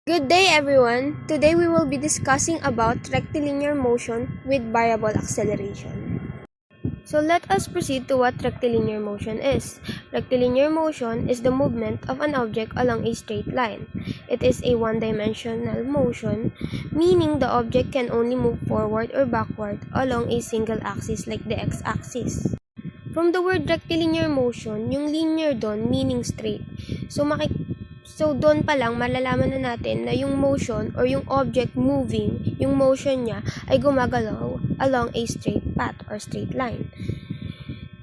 Good day everyone! Today we will be discussing about rectilinear motion with variable acceleration. So let us proceed to what rectilinear motion is. Rectilinear motion is the movement of an object along a straight line. It is a one-dimensional motion, meaning the object can only move forward or backward along a single axis like the x-axis. From the word rectilinear motion, yung linear doon meaning straight. So doon pa lang malalaman na natin na yung motion or yung object moving, yung motion niya ay gumagalaw along a straight path or straight line.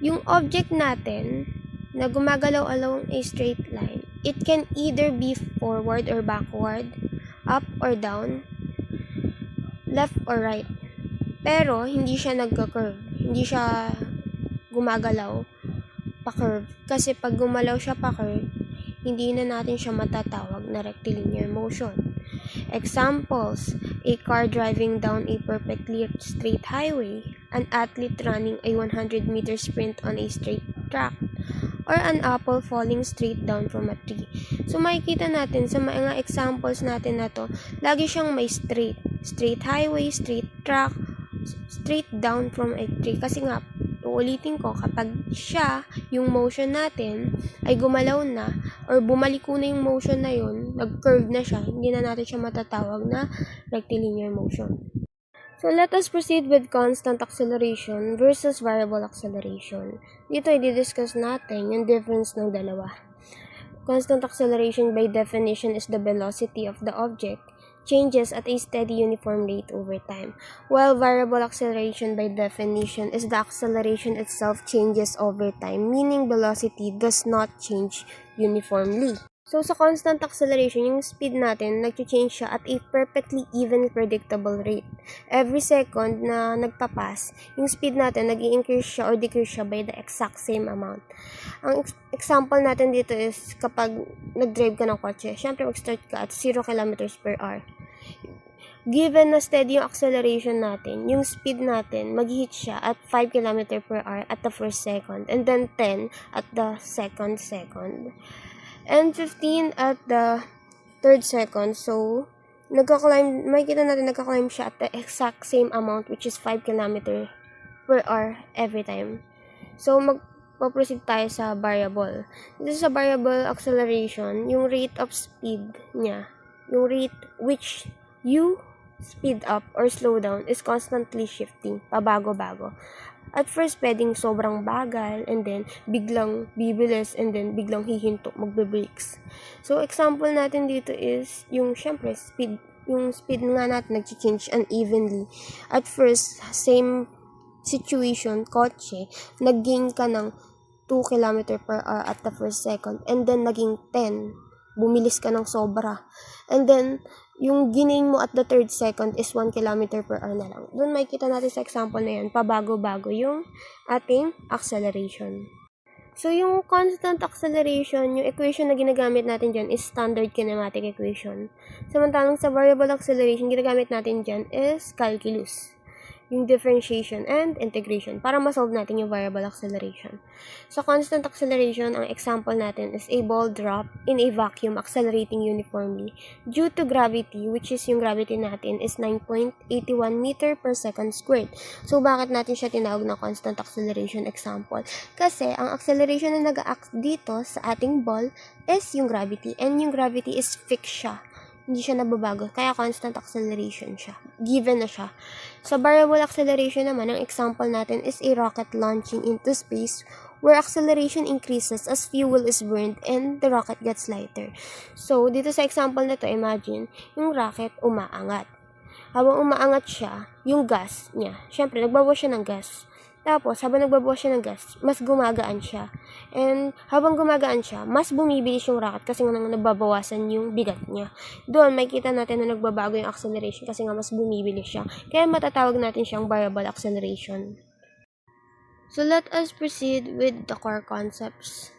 Yung object natin na gumagalaw along a straight line, it can either be forward or backward, up or down, left or right. Pero hindi siya nagka-curve, hindi siya gumagalaw pa-curve. Kasi pag gumalaw siya pa-curve, hindi na natin siya matatawag na rectilinear motion. Examples, a car driving down a perfectly straight highway, an athlete running a 100-meter sprint on a straight track, or an apple falling straight down from a tree. So makikita natin sa mga examples natin na to, lagi siyang may straight highway, straight track, straight down from a tree. Kasi nga, uulitin ko, kapag siya, yung motion natin, ay gumalaw na, or bumaliko na yung motion na yun, nag-curve na siya, hindi na natin siya matatawag na rectilinear motion. So, let us proceed with constant acceleration versus variable acceleration. Dito, i-discuss natin yung difference ng dalawa. Constant acceleration by definition is the velocity of the object changes at a steady uniform rate over time, while variable acceleration by definition is the acceleration itself changes over time, meaning velocity does not change uniformly. So, sa constant acceleration, yung speed natin, nag-change siya at a perfectly even predictable rate. Every second na nagpapass, yung speed natin, nag-i-increase siya or decrease siya by the exact same amount. Ang example natin dito is kapag nag-drive ka ng kotse, syempre mag-start ka at 0 km per hour. Given na steady yung acceleration natin, yung speed natin, mag-hit siya at 5 km per hour at the first second, and then 10 at the second, and 15 at the third second. So, makikita natin nagka-climb siya at the exact same amount, which is 5 km per hour every time. So, magpo-proceed tayo sa variable. Dito sa variable acceleration, yung rate of speed niya, yung rate which you speed up or slow down is constantly shifting, pabago-bago. At first, pwedeng sobrang bagal, and then biglang bibilis, and then biglang hihinto, magbe-brakes. So, example natin dito is, yung syempre, yung speed nga natin nag-change unevenly. At first, same situation, kotse, nag-gain ka ng 2 km per hour at the first second, and then naging 10. Bumilis ka ng sobra. And then, yung ginain mo at the third second is 1 km per hour na lang. Doon makikita natin sa example na yan, pabago-bago yung ating acceleration. So, yung constant acceleration, yung equation na ginagamit natin dyan is standard kinematic equation. Samantalang sa variable acceleration, ginagamit natin dyan is calculus, yung differentiation and integration para ma-solve natin yung variable acceleration. Sa constant acceleration, ang example natin is a ball drop in a vacuum accelerating uniformly due to gravity, which is yung gravity natin is 9.81 meter per second squared. So, bakit natin siya tinawag na constant acceleration example? Kasi, ang acceleration na nag-act dito sa ating ball is yung gravity, and yung gravity is fixed siya. Hindi siya nababago, kaya constant acceleration siya. Given na siya. Sa variable acceleration naman, ang example natin is a rocket launching into space where acceleration increases as fuel is burned and the rocket gets lighter. So, dito sa example na to, imagine, yung rocket umaangat. Habang umaangat siya, yung gas niya, syempre, nagbabawas siya ng gas. Tapos, habang nagbabawas siya ng gas, mas gumagaan siya. And, habang gumagaan siya, mas bumibilis yung rocket kasi nga nababawasan yung bigat niya. Doon, makikita natin na nagbabago yung acceleration kasi nga mas bumibilis siya. Kaya matatawag natin siyang variable acceleration. So, let us proceed with the core concepts.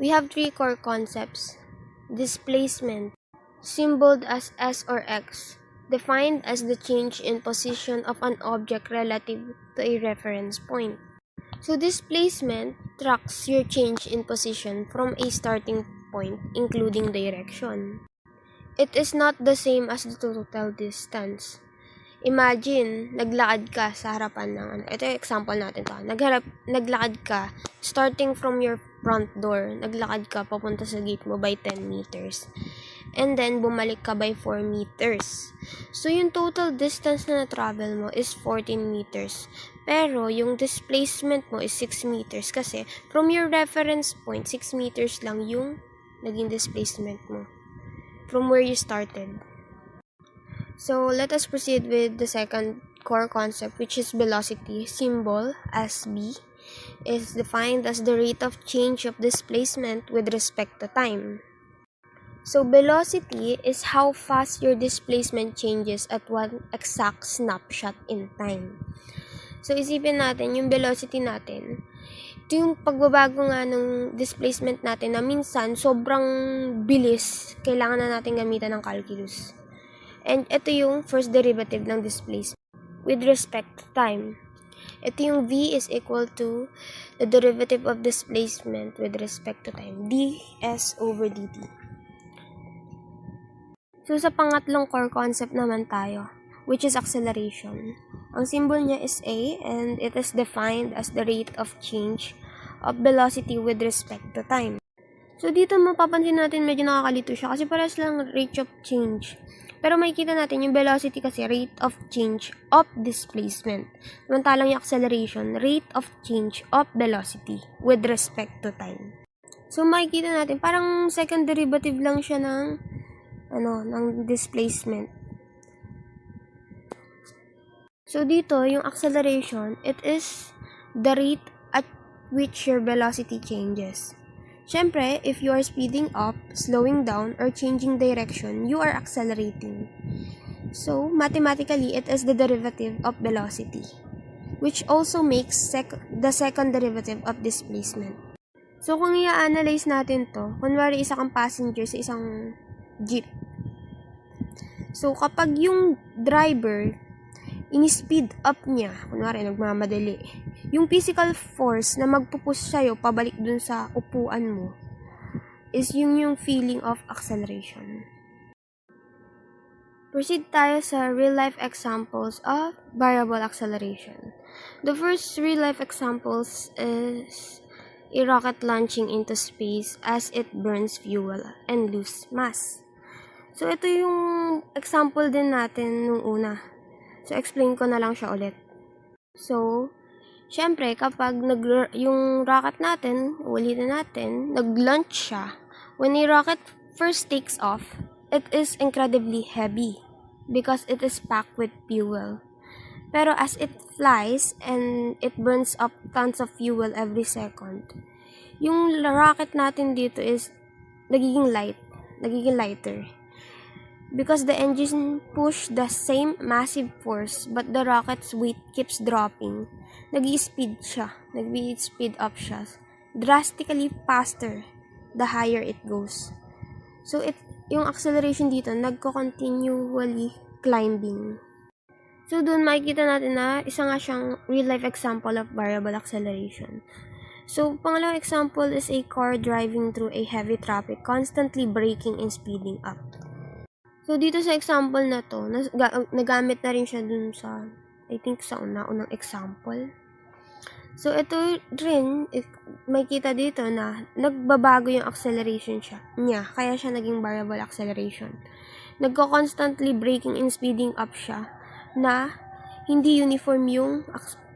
We have 3 core concepts. Displacement, symboled as S or X, defined as the change in position of an object relative to a reference point. So, displacement tracks your change in position from a starting point, including direction. it is not the same as the total distance. Imagine, naglakad ka sa harapan ng ano. Ito yung example natin to. Naglakad ka, starting from your front door, naglakad ka papunta sa gate mo by 10 meters. And then, bumalik ka by 4 meters. So, yung total distance na na-travel mo is 14 meters. Pero, yung displacement mo is 6 meters. Kasi, from your reference point, 6 meters lang yung naging displacement mo. From where you started. So, let us proceed with the second core concept, which is velocity. Symbol as b is defined as the rate of change of displacement with respect to time. So, velocity is how fast your displacement changes at one exact snapshot in time. So, isipin natin, yung velocity natin, ito yung pagbabago nga ng displacement natin na minsan sobrang bilis, kailangan na natin gamitan ng calculus. And ito yung first derivative ng displacement with respect to time. Ito yung v is equal to the derivative of displacement with respect to time, ds over dt. So, sa pangatlong core concept naman tayo, which is acceleration. Ang symbol niya is a, and it is defined as the rate of change of velocity with respect to time. So, dito mapapansin natin medyo nakakalito siya kasi parehas lang rate of change. Pero makikita natin yung velocity kasi rate of change of displacement. Samantalang yung acceleration, rate of change of velocity with respect to time. So, makikita natin parang second derivative lang siya ng displacement. So, dito, yung acceleration, it is the rate at which your velocity changes. Siyempre, if you are speeding up, slowing down, or changing direction, you are accelerating. So, mathematically, it is the derivative of velocity, which also makes the second derivative of displacement. So, kung i-analyze natin to, kunwari isa kang passenger sa isang jeep. So, kapag yung driver, ini-speed up niya, kunwari nagmamadali, yung physical force na magpupush sa'yo pabalik dun sa upuan mo is yung feeling of acceleration. Proceed tayo sa real-life examples of variable acceleration. The first real-life examples is a rocket launching into space as it burns fuel and loses mass. So, ito yung example din natin nung una. So, explain ko na lang siya ulit. So, syempre, kapag yung rocket natin, ulitin natin, nag-launch siya. When a rocket first takes off, it is incredibly heavy because it is packed with fuel. Pero as it flies and it burns up tons of fuel every second, yung rocket natin dito is nagiging lighter. Because the engine push the same massive force, but the rocket's weight keeps dropping. Nag-i-speed up siya. Drastically faster the higher it goes. So, yung acceleration dito, nagko-continually climbing. So, doon makikita natin na isa nga siyang real-life example of variable acceleration. So, pangalawang example is a car driving through a heavy traffic, constantly braking and speeding up. So, dito sa example na to, nagamit na rin siya dun sa, I think, sa unang example. So, ito rin, makikita dito na nagbabago yung acceleration niya, kaya siya naging variable acceleration. Nagko-constantly braking and speeding up siya, na hindi uniform yung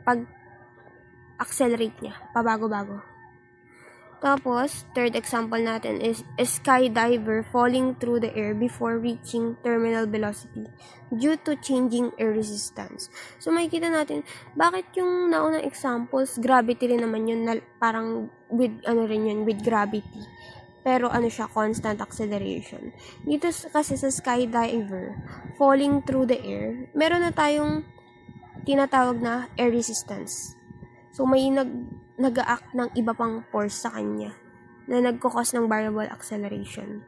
pag-accelerate niya, pabago-bago. Tapos, third example natin is a skydiver falling through the air before reaching terminal velocity due to changing air resistance. So, makikita natin, bakit yung naunang examples, gravity rin naman yun, na parang with gravity. Pero siya, constant acceleration. Dito kasi sa skydiver, falling through the air, meron na tayong tinatawag na air resistance. So, may nag-a-act ng iba pang force sa kanya na nagkukos ng variable acceleration.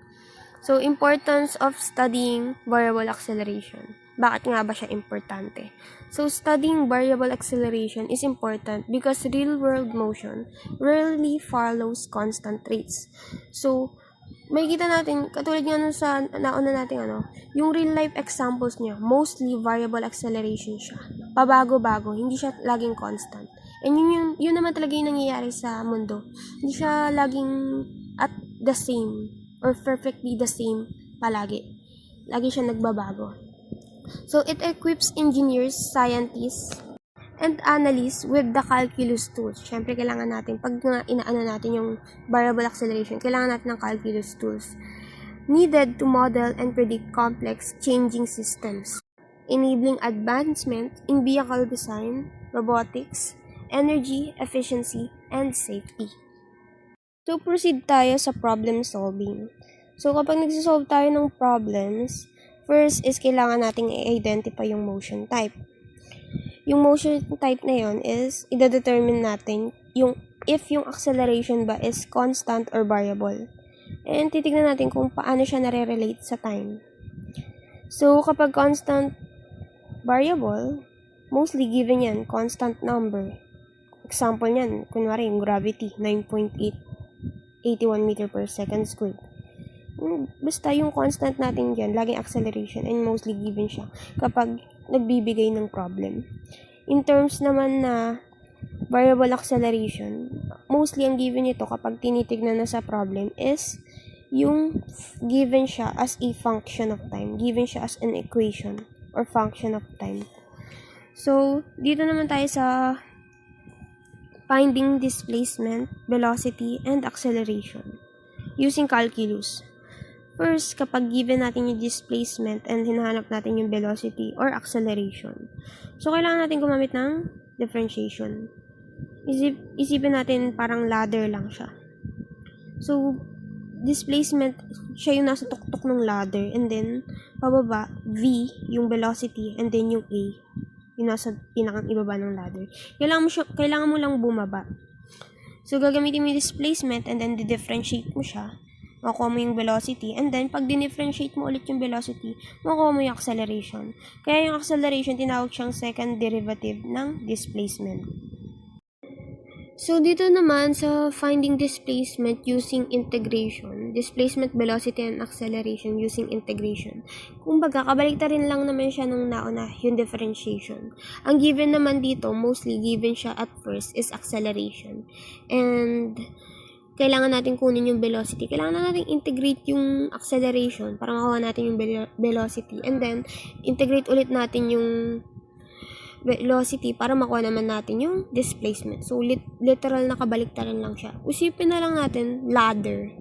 So, importance of studying variable acceleration. Bakit nga ba siya importante? So, studying variable acceleration is important because real-world motion rarely follows constant rates. So, makikita natin, katulad nga nun sa nauna nating yung real life examples niya, mostly variable acceleration siya. Pabago-bago, hindi siya laging constant. And yun naman talaga yung nangyayari sa mundo. Hindi siya laging at the same or perfectly the same palagi. Lagi siya nagbabago. So, it equips engineers, scientists, and analysts with the calculus tools. Siyempre, kailangan natin, pag inaano natin yung variable acceleration, kailangan natin ng calculus tools needed to model and predict complex changing systems, enabling advancement in vehicle design, robotics, energy, efficiency, and safety. So, proceed tayo sa problem solving. So, kapag nagsisolve tayo ng problems, first is kailangan nating i-identify yung motion type. Yung motion type na yon is ida-determine natin if yung acceleration ba is constant or variable. And titignan natin kung paano siya nare-relate sa time. So, kapag constant variable, mostly given yan, constant number. Example niyan, kunwari yung gravity, 9.881 meter per second squared. Basta yung constant natin dyan, laging acceleration and mostly given siya kapag nagbibigay ng problem. In terms naman na variable acceleration, mostly ang given nito kapag tinitignan na sa problem is yung given siya as a function of time, given siya as an equation or function of time. So, dito naman tayo sa finding displacement, velocity, and acceleration using calculus. First, kapag given natin yung displacement and hinahanap natin yung velocity or acceleration, so kailangan natin gumamit ng differentiation. Isipin natin parang ladder lang siya. So, displacement, siya yung nasa tuktok ng ladder, and then, pababa, V, yung velocity, and then yung A, yung nasa pinakang ibaba ng ladder. Kailangan mo lang bumaba. So, gagamitin mo yung displacement, and then, di-differentiate mo siya. Makuha mo yung velocity, and then, pag dinifferentiate mo ulit yung velocity, makuha mo yung acceleration. Kaya yung acceleration, tinawag siyang second derivative ng displacement. So, dito naman sa finding displacement using integration, displacement, velocity, and acceleration using integration. Kumbaga, kabaliktarin lang naman siya nung nauna, yung differentiation. Ang given naman dito, mostly given siya at first, is acceleration. And kailangan natin kunin yung velocity. Kailangan natin integrate yung acceleration para makuha natin yung velocity. And then, integrate ulit natin yung velocity para makuha naman natin yung displacement. So, literal na kabaliktaran lang siya. Usipin na lang natin ladder.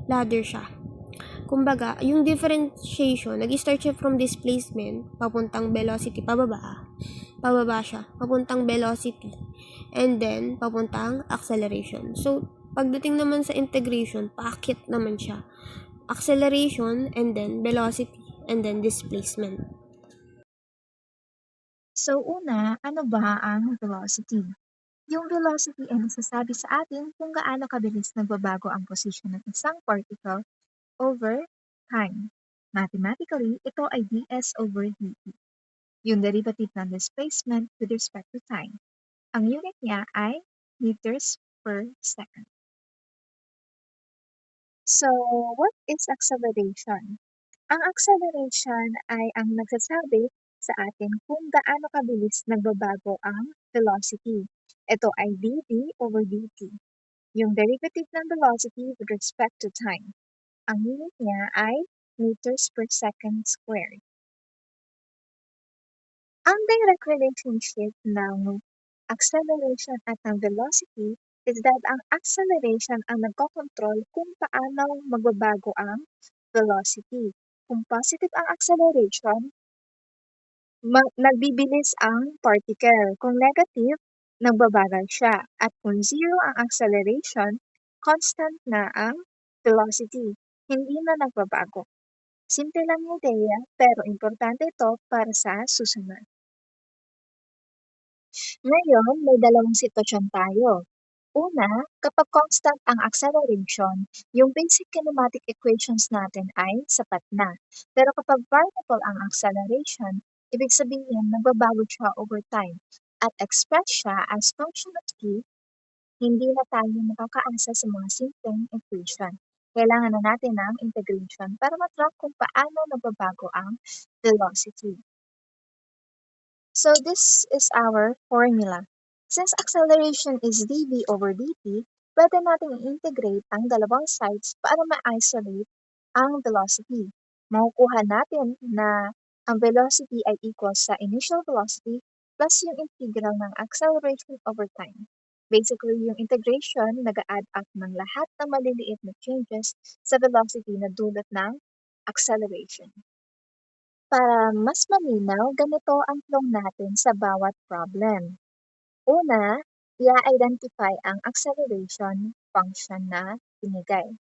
Ladder siya. Kumbaga, yung differentiation, nag-start siya from displacement, papuntang velocity, pababa. Pababa siya, papuntang velocity. And then, papuntang acceleration. So, pagdating naman sa integration, paakit naman siya. Acceleration, and then velocity, and then displacement. So una, ano ba ang velocity? Yung velocity ay nagsasabi sa atin kung gaano kabilis nagbabago ang posisyon ng isang particle over time. Mathematically, ito ay ds over dt, yung derivative ng displacement with respect to time. Ang unit niya ay meters per second. So, what is acceleration? Ang acceleration ay ang nagsasabi sa atin kung gaano kabilis nagbabago ang velocity. Ito ay dt over dt, yung derivative ng velocity with respect to time. Ang unit niya ay meters per second squared. Ang direct relationship ng acceleration at ng velocity is that ang acceleration ang nagkokontrol kung paano magbabago ang velocity. Kung positive ang acceleration, nagbibilis ang particle. Kung negative, nagbabagal siya. At kung zero ang acceleration, constant na ang velocity. Hindi na nagbabago. Simple lang yung ideya, pero importante ito para sa susunod. Ngayon, may dalawang sitwasyon tayo. Una, kapag constant ang acceleration, yung basic kinematic equations natin ay sapat na. Pero kapag variable ang acceleration, ibig sabihin nagbabago siya over time at express siya as function of t, hindi na tayo makakaasa sa mga simpleng equation. Kailangan na natin ng integration para matrack kung paano nagbabago ang velocity. So this is our formula. Since acceleration is dv over dt, pwede natin i-integrate ang dalawang sides para ma-isolate ang velocity. Makukuha natin na ang velocity ay equal sa initial velocity plus yung integral ng acceleration over time. Basically, yung integration nag-add up ng lahat ng maliliit na changes sa velocity na dulot ng acceleration. Para mas malinaw, ganito ang flow natin sa bawat problem. Una, i-identify ang acceleration function na binigay.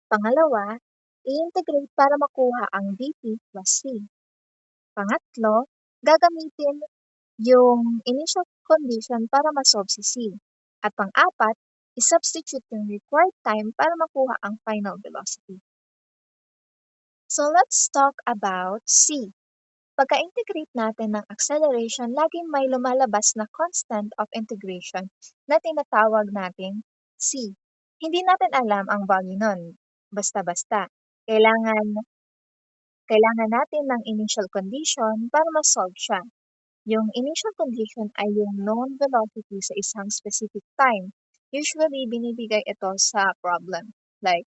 Pangalawa, i-integrate para makuha ang dt plus c. Pangatlo, gagamitin yung initial condition para masolve si c. At pang-apat, i-substitute yung required time para makuha ang final velocity. So let's talk about c. Pagka-integrate natin ng acceleration, laging may lumalabas na constant of integration na tinatawag nating c. Hindi natin alam ang value nun, basta-basta. Kailangan natin ng initial condition para ma-solve siya. Yung initial condition ay yung known velocity sa isang specific time. Usually, binibigay ito sa problem. Like,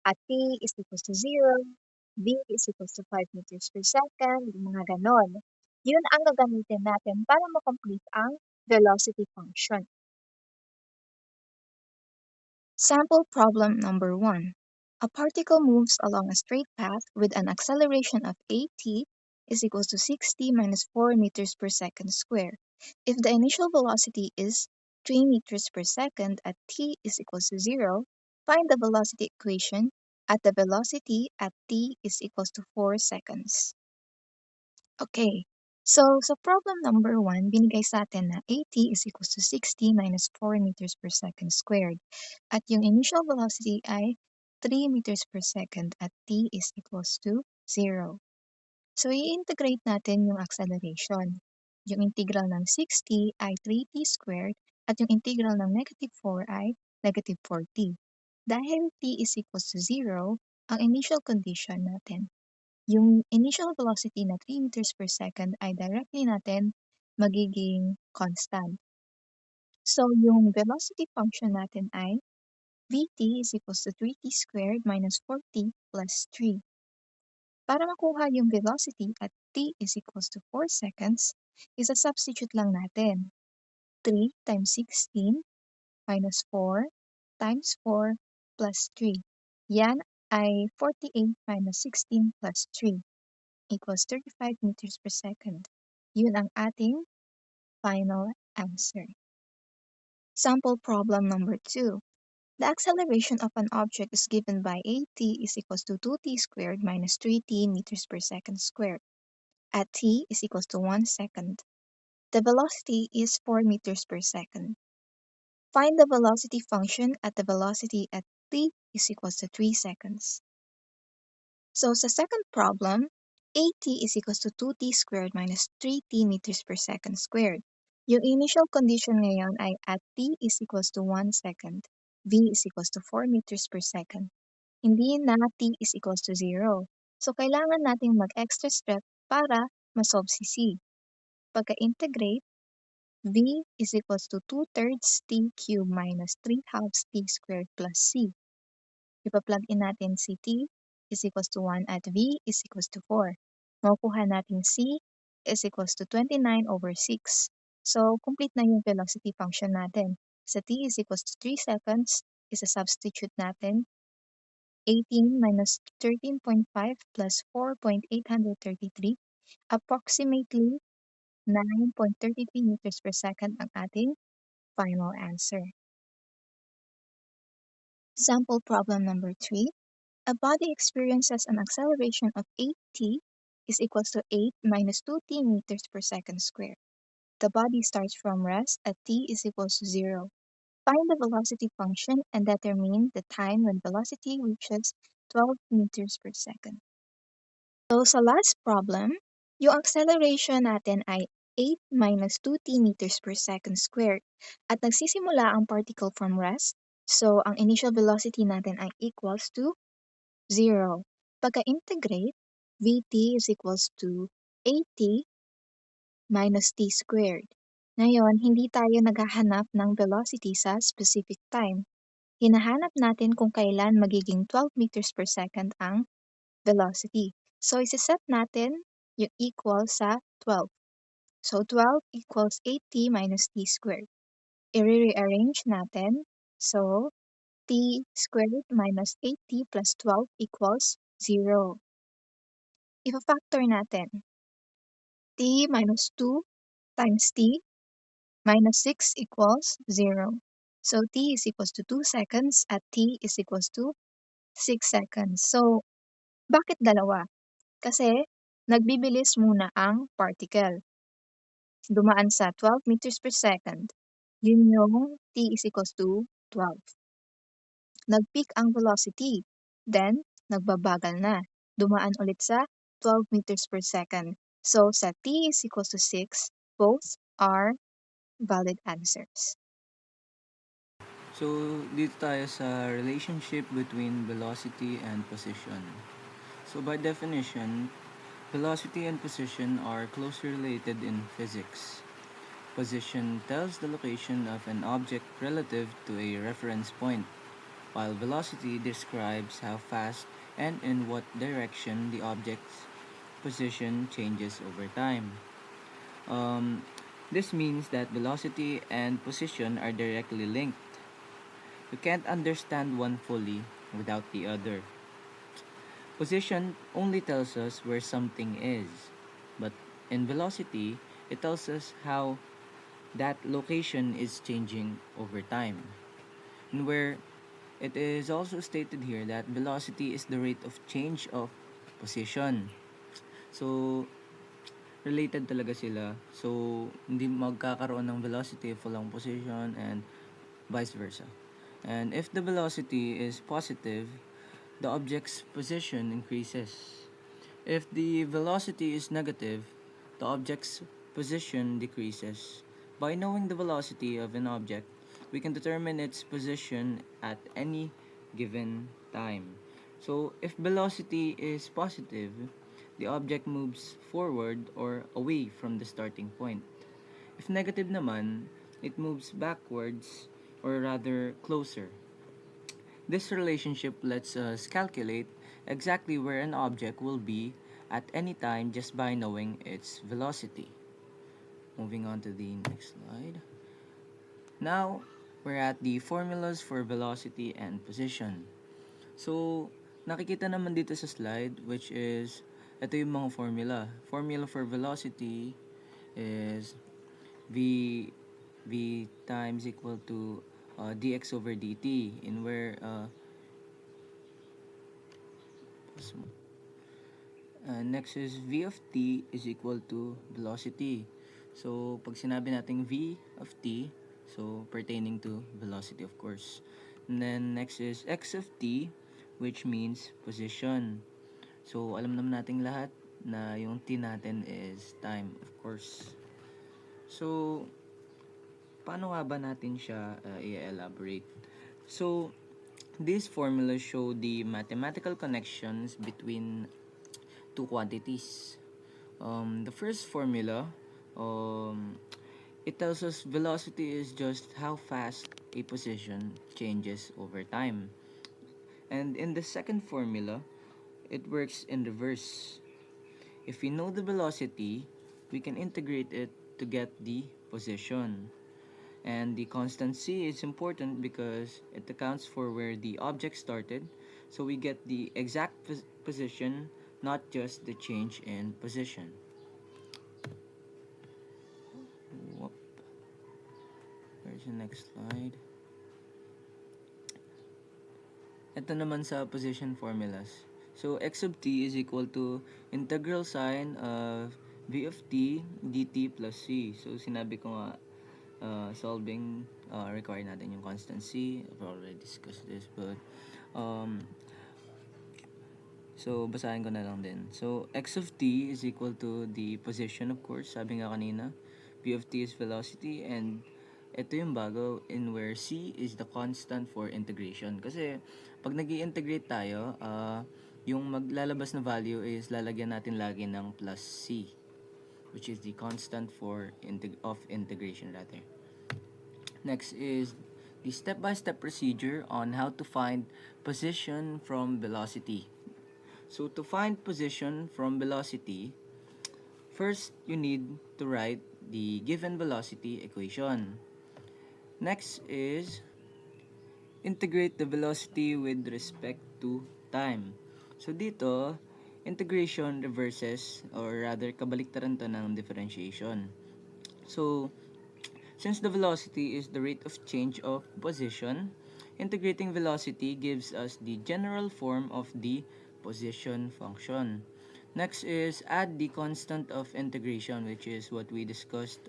at t is equal to 0, v is equal to 5 meters per second, mga ganon. Yun ang gagamitin natin para makomplete ang velocity function. Sample problem number 1. A particle moves along a straight path with an acceleration of at is equal to 60 minus 4 meters per second square. If the initial velocity is 3 meters per second at t is equal to 0, find the velocity equation at the velocity at t is equal to 4 seconds. Okay, so sa problem number 1, binigay sa atin na at is equal to 60 minus 4 meters per second squared. At yung initial velocity ay 3 meters per second at t is equals to 0. So, i-integrate natin yung acceleration. Yung integral ng 60 ay 3t squared at yung integral ng negative 4 ay negative 4t. Dahil t is equals to 0, ang initial condition natin, yung initial velocity na 3 meters per second ay directly natin magiging constant. So, yung velocity function natin ay vt is equals to 3t squared minus 4t plus 3. Para makuha yung velocity at t is equals to 4 seconds, isa-substitute lang natin. 3 times 16 minus 4 times 4 plus 3. Yan ay 48 minus 16 plus 3 equals 35 meters per second. Yun ang ating final answer. Sample problem number 2. The acceleration of an object is given by at is equals to 2t squared minus 3t meters per second squared. At t is equals to 1 second. The velocity is 4 meters per second. Find the velocity function at the velocity at t is equals to 3 seconds. So sa second problem, at is equals to 2t squared minus 3t meters per second squared. Yung initial condition ngayon ay at t is equals to 1 second. V is equals to 4 meters per second. Hindi na t is equals to 0. So, kailangan nating mag-extra step para masolve si c. Pagka-integrate, v is equals to 2/3 t cubed minus 3/2 t squared plus c. Ipa-plug in natin si t is equals to 1 at v is equals to 4. Makukuha natin c is equals to 29 over 6. So, complete na yung velocity function natin. Sa t is equals to 3 seconds, isa-substitute natin 18 minus 13.5 plus 4.833, approximately 9.33 meters per second ang ating final answer. Sample problem number 3. A body experiences an acceleration of 8t is equals to 8 minus 2t meters per second squared. The body starts from rest at t is equals to 0. Find the velocity function and determine the time when velocity reaches 12 meters per second. So sa last problem, yung acceleration natin ay 8 minus 2t meters per second squared at nagsisimula ang particle from rest. So, ang initial velocity natin ay equals to 0. Pagka-integrate, Vt is equals to 80 minus t squared. Ngayon, hindi tayo naghahanap ng velocity sa specific time. Hinahanap natin kung kailan magiging 12 meters per second ang velocity. So, isiset natin yung equal sa 12. So, 12 equals 80 minus t squared. I-rearrange natin. So, t squared minus 80 plus 12 equals 0. Ipa-factor natin. T minus 2 times t minus 6 equals 0. So, t is equals to 2 seconds at t is equals to 6 seconds. So, bakit dalawa? Kasi nagbibilis muna ang particle. Dumaan sa 12 meters per second. Yun yung t is equals to 12. Nag-peak ang velocity. Then, nagbabagal na. Dumaan ulit sa 12 meters per second. So, sa t is equals to 6, both are valid answers. So, dito tayo sa relationship between velocity and position. So, by definition, velocity and position are closely related in physics. Position tells the location of an object relative to a reference point, while velocity describes how fast and in what direction the object's position changes over time. Um, this means that velocity and position are directly linked. You can't understand one fully without the other. Position only tells us where something is, but in velocity, it tells us how that location is changing over time. And where it is also stated here that velocity is the rate of change of position. So, related talaga sila. So, hindi magkakaroon ng velocity if walang position and vice versa. And if the velocity is positive, the object's position increases. If the velocity is negative, the object's position decreases. By knowing the velocity of an object, we can determine its position at any given time. So, if velocity is positive, the object moves forward or away from the starting point. If negative naman, it moves backwards or rather closer. This relationship lets us calculate exactly where an object will be at any time just by knowing its velocity. Moving on to the next slide. Now, we're at the formulas for velocity and position. So, nakikita naman dito sa slide which is ito yung mga formula. Formula for velocity is v v times equal to dx over dt in where next is v of t is equal to velocity. So, pag sinabi natin v of t, so pertaining to velocity of course. And then next is x of t, which means position. So, alam naman nating lahat na yung t natin is time, of course. So, paano nga ba natin siya i-elaborate? So, these formulas show the mathematical connections between two quantities. The first formula, it tells us velocity is just how fast a position changes over time. And in the second formula, it works in reverse. If we know the velocity, we can integrate it to get the position. And the constant c is important because it accounts for where the object started, so we get the exact position, not just the change in position. Whoop. Where's the next slide? Ito naman sa position formulas. So, x of t is equal to integral sign of v of t dt plus c. So, sinabi ko nga, solving, require natin yung constant c. I've already discussed this, but, so, basahin ko na lang din. So, x of t is equal to the position, of course. Sabi nga kanina, v of t is velocity, and ito yung bago in where C is the constant for integration. Kasi pag nag integrate tayo, yung maglalabas na value is lalagyan natin lagi ng plus C, which is the constant for of integration rather. Next is the step-by-step procedure on how to find position from velocity. So to find position from velocity, first you need to write the given velocity equation. Next is integrate the velocity with respect to time. So dito, integration reverses or rather kabaliktaran to ng differentiation. So since the velocity is the rate of change of position, integrating velocity gives us the general form of the position function. Next is add the constant of integration, which is what we discussed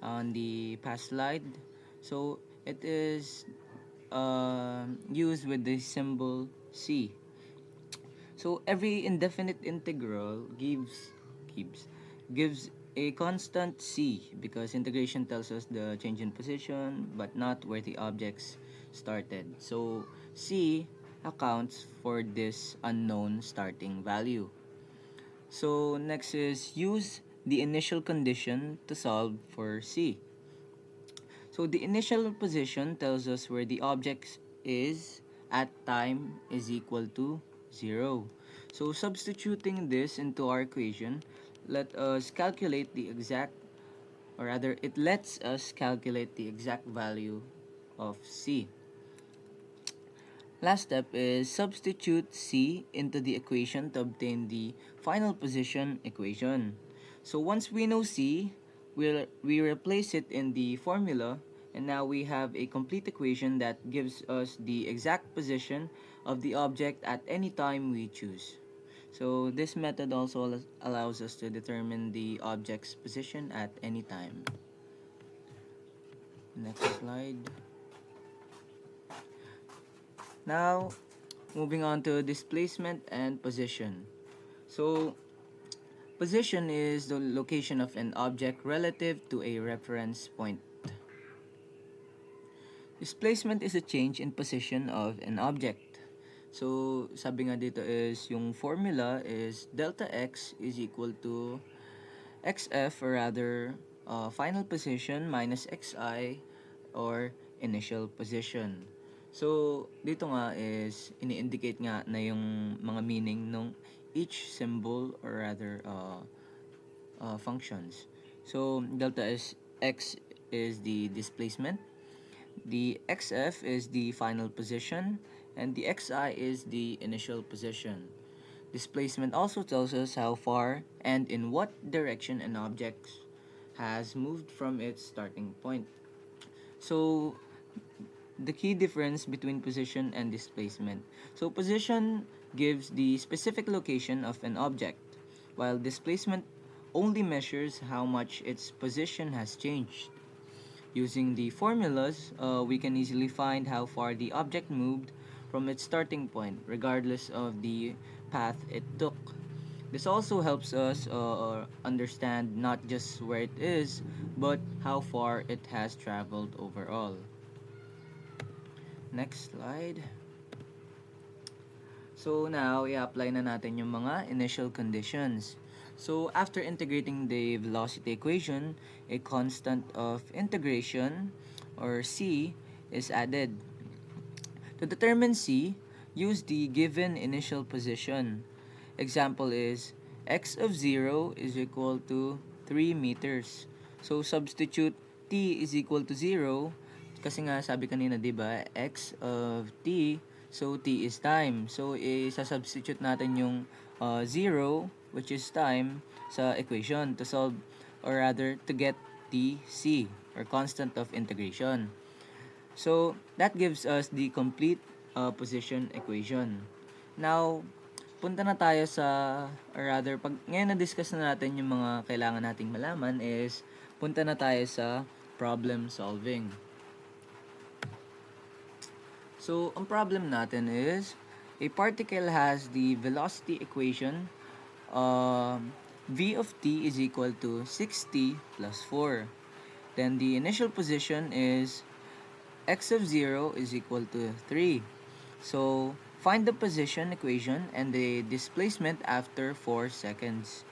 on the past slide. So it is used with the symbol C. So every indefinite integral gives a constant C because integration tells us the change in position but not where the objects started. So C accounts for this unknown starting value. So next is use the initial condition to solve for C. So the initial position tells us where the object is at time is equal to 0. So substituting this into our equation, let us calculate the exact, or rather it lets us calculate the exact value of C. Last step is substitute C into the equation to obtain the final position equation. So once we know C, we replace it in the formula and now we have a complete equation that gives us the exact position of the object at any time we choose. So this method also allows us to determine the object's position at any time. Next slide. Now, moving on to displacement and position. So, position is the location of an object relative to a reference point. Displacement is a change in position of an object. So, sabi nga dito is yung formula is delta x is equal to xf or rather final position minus xi or initial position. So, dito nga is ini-indicate nga na yung mga meaning ng each symbol or rather functions. So, delta is x is the displacement, the xf is the final position, and the xi is the initial position. Displacement also tells us how far and in what direction an object has moved from its starting point. So, the key difference between position and displacement. So, position gives the specific location of an object, while displacement only measures how much its position has changed. Using the formulas, we can easily find how far the object moved from its starting point, regardless of the path it took. This also helps us understand not just where it is, but how far it has traveled overall. Next slide. So now, i-apply na natin yung mga initial conditions. So after integrating the velocity equation, a constant of integration or C is added. To determine C, use the given initial position. Example is x of 0 is equal to 3 meters. So substitute t is equal to 0 kasi nga sabi kanina 'di ba x of t, so t is time. So isa-substitute natin yung 0 which is time sa equation to solve or rather to get tc or constant of integration. So, that gives us the complete position equation. Now, punta na tayo sa, or rather, pag ngayon na-discuss na natin yung mga kailangan nating malaman is, punta na tayo sa problem solving. So, ang problem natin is, a particle has the velocity equation, v of t is equal to 6t plus 4. Then the initial position is x of 0 is equal to 3. So, find the position equation and the displacement after 4 seconds.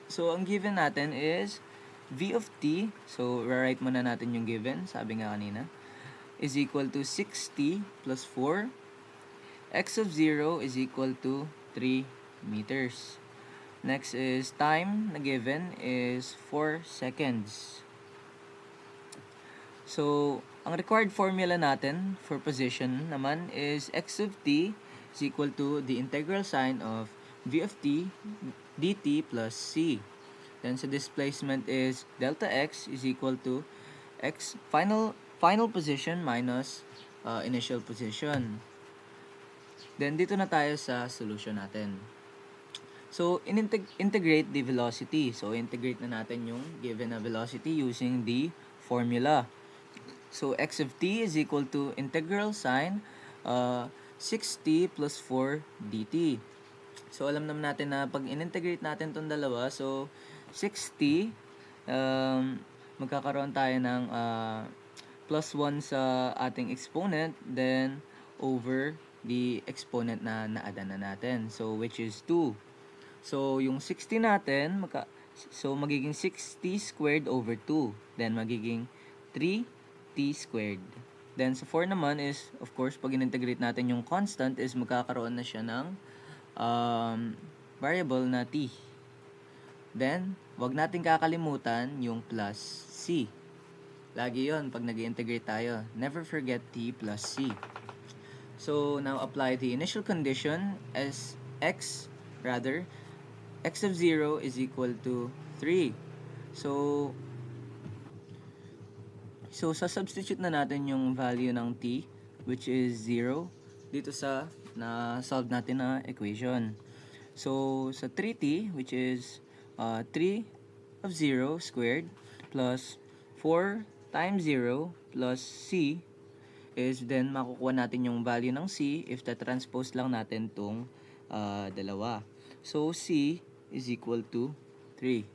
So, ang given natin is v of t. So, rewrite muna natin yung given, sabi nga kanina, is equal to 6t plus 4. X of 0 is equal to 3 meters. Next is time na given is 4 seconds. So, ang required formula natin for position naman is x of t is equal to the integral sign of v of t dt plus c. Then sa displacement is delta x is equal to x final position minus initial position. Then dito na tayo sa solution natin. So, integrate the velocity. So, integrate na natin yung given na velocity using the formula. So, x of t is equal to integral sign 6t plus 4 dt. So, alam naman natin na pag in-integrate natin itong dalawa, so 6t, magkakaroon tayo ng plus 1 sa ating exponent, then over the exponent na na-addan na natin. So, which is 2. So, yung 60 natin, magiging 6t squared over 2. Then, magiging 3t squared. Then, sa 4 naman is, of course, pag in-integrate natin yung constant is magkakaroon na siya ng variable na t. Then, wag natin kakalimutan yung plus c. Lagi yon pag nag-integrate tayo. Never forget t plus c. So, now apply the initial condition as x of 0 is equal to 3. So substitute na natin yung value ng t, which is 0, dito sa na-solve natin na equation. So, sa 3t, which is 3 of 0 squared plus 4 times 0 plus c is then makukuha natin yung value ng c if ta-transpose lang natin tong dalawa. So, c is equal to 3.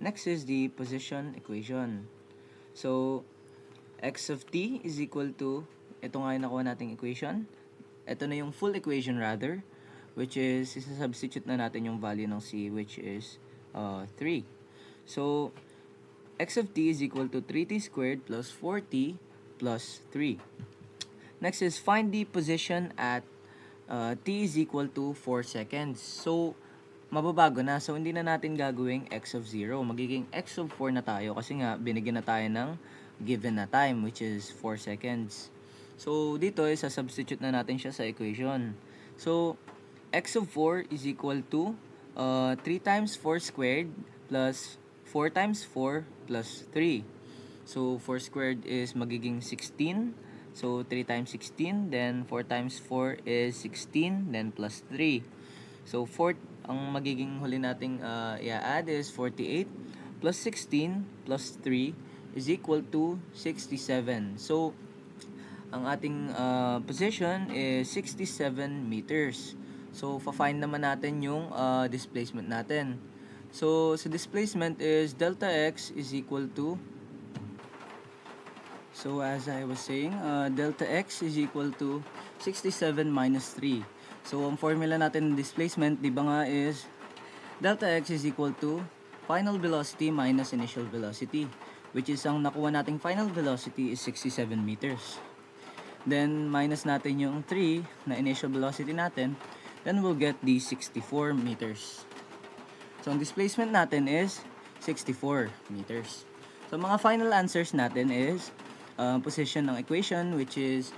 Next is the position equation. So, x of t is equal to, ito nga yung nakuha nating equation. Ito na yung full equation rather, which is, isa-substitute na natin yung value ng c, which is 3. So, x of t is equal to 3t squared plus 4t plus 3. Next is find the position at t is equal to 4 seconds. So, mababago na. So, hindi na natin gagawing x of 0. Magiging x of 4 na tayo kasi nga binigyan na tayo ng given na time, which is 4 seconds. So, dito is substitute na natin siya sa equation. So, x of 4 is equal to 3 times 4 squared plus 4 times 4 plus 3. So, 4 squared is magiging 16. So, 3 times 16, then 4 times 4 is 16, then plus 3. So, ang magiging huli nating i-add is 48 plus 16 plus 3 is equal to 67. So, ang ating position is 67 meters. So, fa-find naman natin yung displacement natin. So, sa displacement is delta x is equal to, so as I was saying, delta x is equal to 67 minus 3. So, ang formula natin ng displacement, di ba nga is delta x is equal to final velocity minus initial velocity, which is ang nakuha nating final velocity is 67 meters. Then, minus natin yung 3 na initial velocity natin, then we'll get the 64 meters. So, ang displacement natin is 64 meters. So, mga final answers natin is position ng equation, which is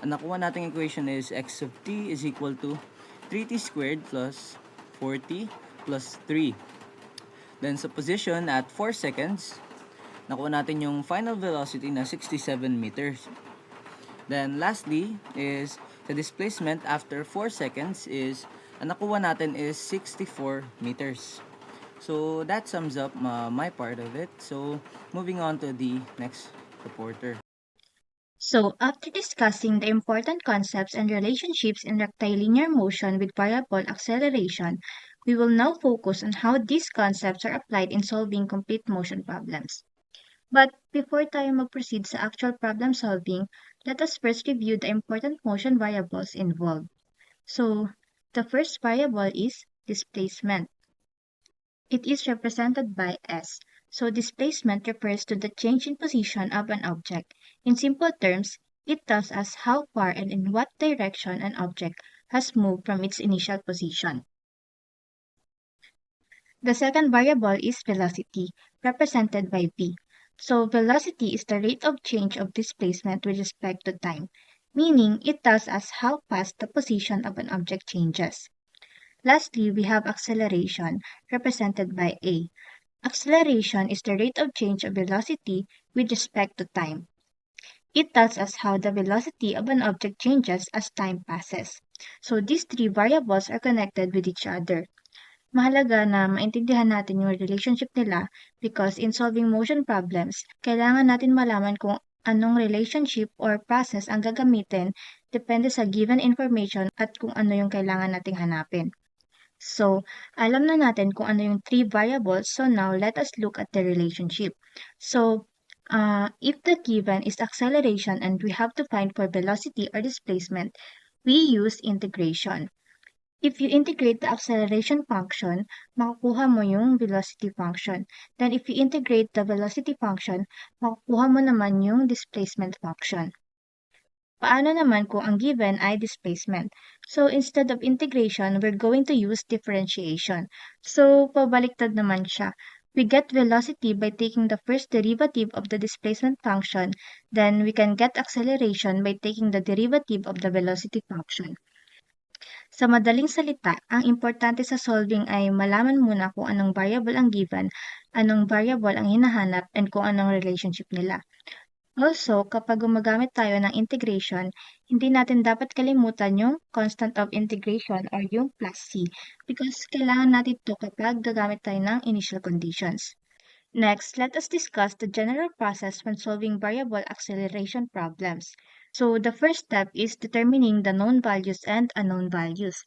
ang nakuha nating equation is x of t is equal to 3t squared plus 4t plus 3. Then sa position at 4 seconds, nakuha natin yung final velocity na 67 meters. Then lastly is the displacement after 4 seconds is ang nakuha natin is 64 meters. So that sums up my part of it. So moving on to the next reporter. So, after discussing the important concepts and relationships in rectilinear motion with variable acceleration, We will now focus on how these concepts are applied in solving complete motion problems. But before tayo mag-proceed sa actual problem solving, let us first review the important motion variables involved. So, the first variable is displacement. It is represented by S. So, displacement refers to the change in position of an object. In simple terms, it tells us how far and in what direction an object has moved from its initial position. The second variable is velocity, represented by v. So, velocity is the rate of change of displacement with respect to time, meaning it tells us how fast the position of an object changes. Lastly, we have acceleration, represented by a. Acceleration is the rate of change of velocity with respect to time. It tells us how the velocity of an object changes as time passes. So, these three variables are connected with each other. Mahalaga na maintindihan natin yung relationship nila because in solving motion problems, kailangan natin malaman kung anong relationship or process ang gagamitin depende sa given information at kung ano yung kailangan nating hanapin. So, alam na natin kung ano yung three variables, so now let us look at the relationship. So, if the given is acceleration and we have to find for velocity or displacement, we use integration. If you integrate the acceleration function, makukuha mo yung velocity function. Then if you integrate the velocity function, makukuha mo naman yung displacement function. Paano naman kung ang given ay displacement? So instead of integration, we're going to use differentiation. So pabaliktad naman siya. We get velocity by taking the first derivative of the displacement function, then we can get acceleration by taking the derivative of the velocity function. Sa madaling salita, ang importante sa solving ay malaman muna kung anong variable ang given, anong variable ang hinahanap, and kung anong relationship nila. Also, kapag gumagamit tayo ng integration, hindi natin dapat kalimutan yung constant of integration or yung plus c because kailangan natin ito kapag gagamit tayo ng initial conditions. Next, let us discuss the general process when solving variable acceleration problems. So, the first step is determining the known values and unknown values.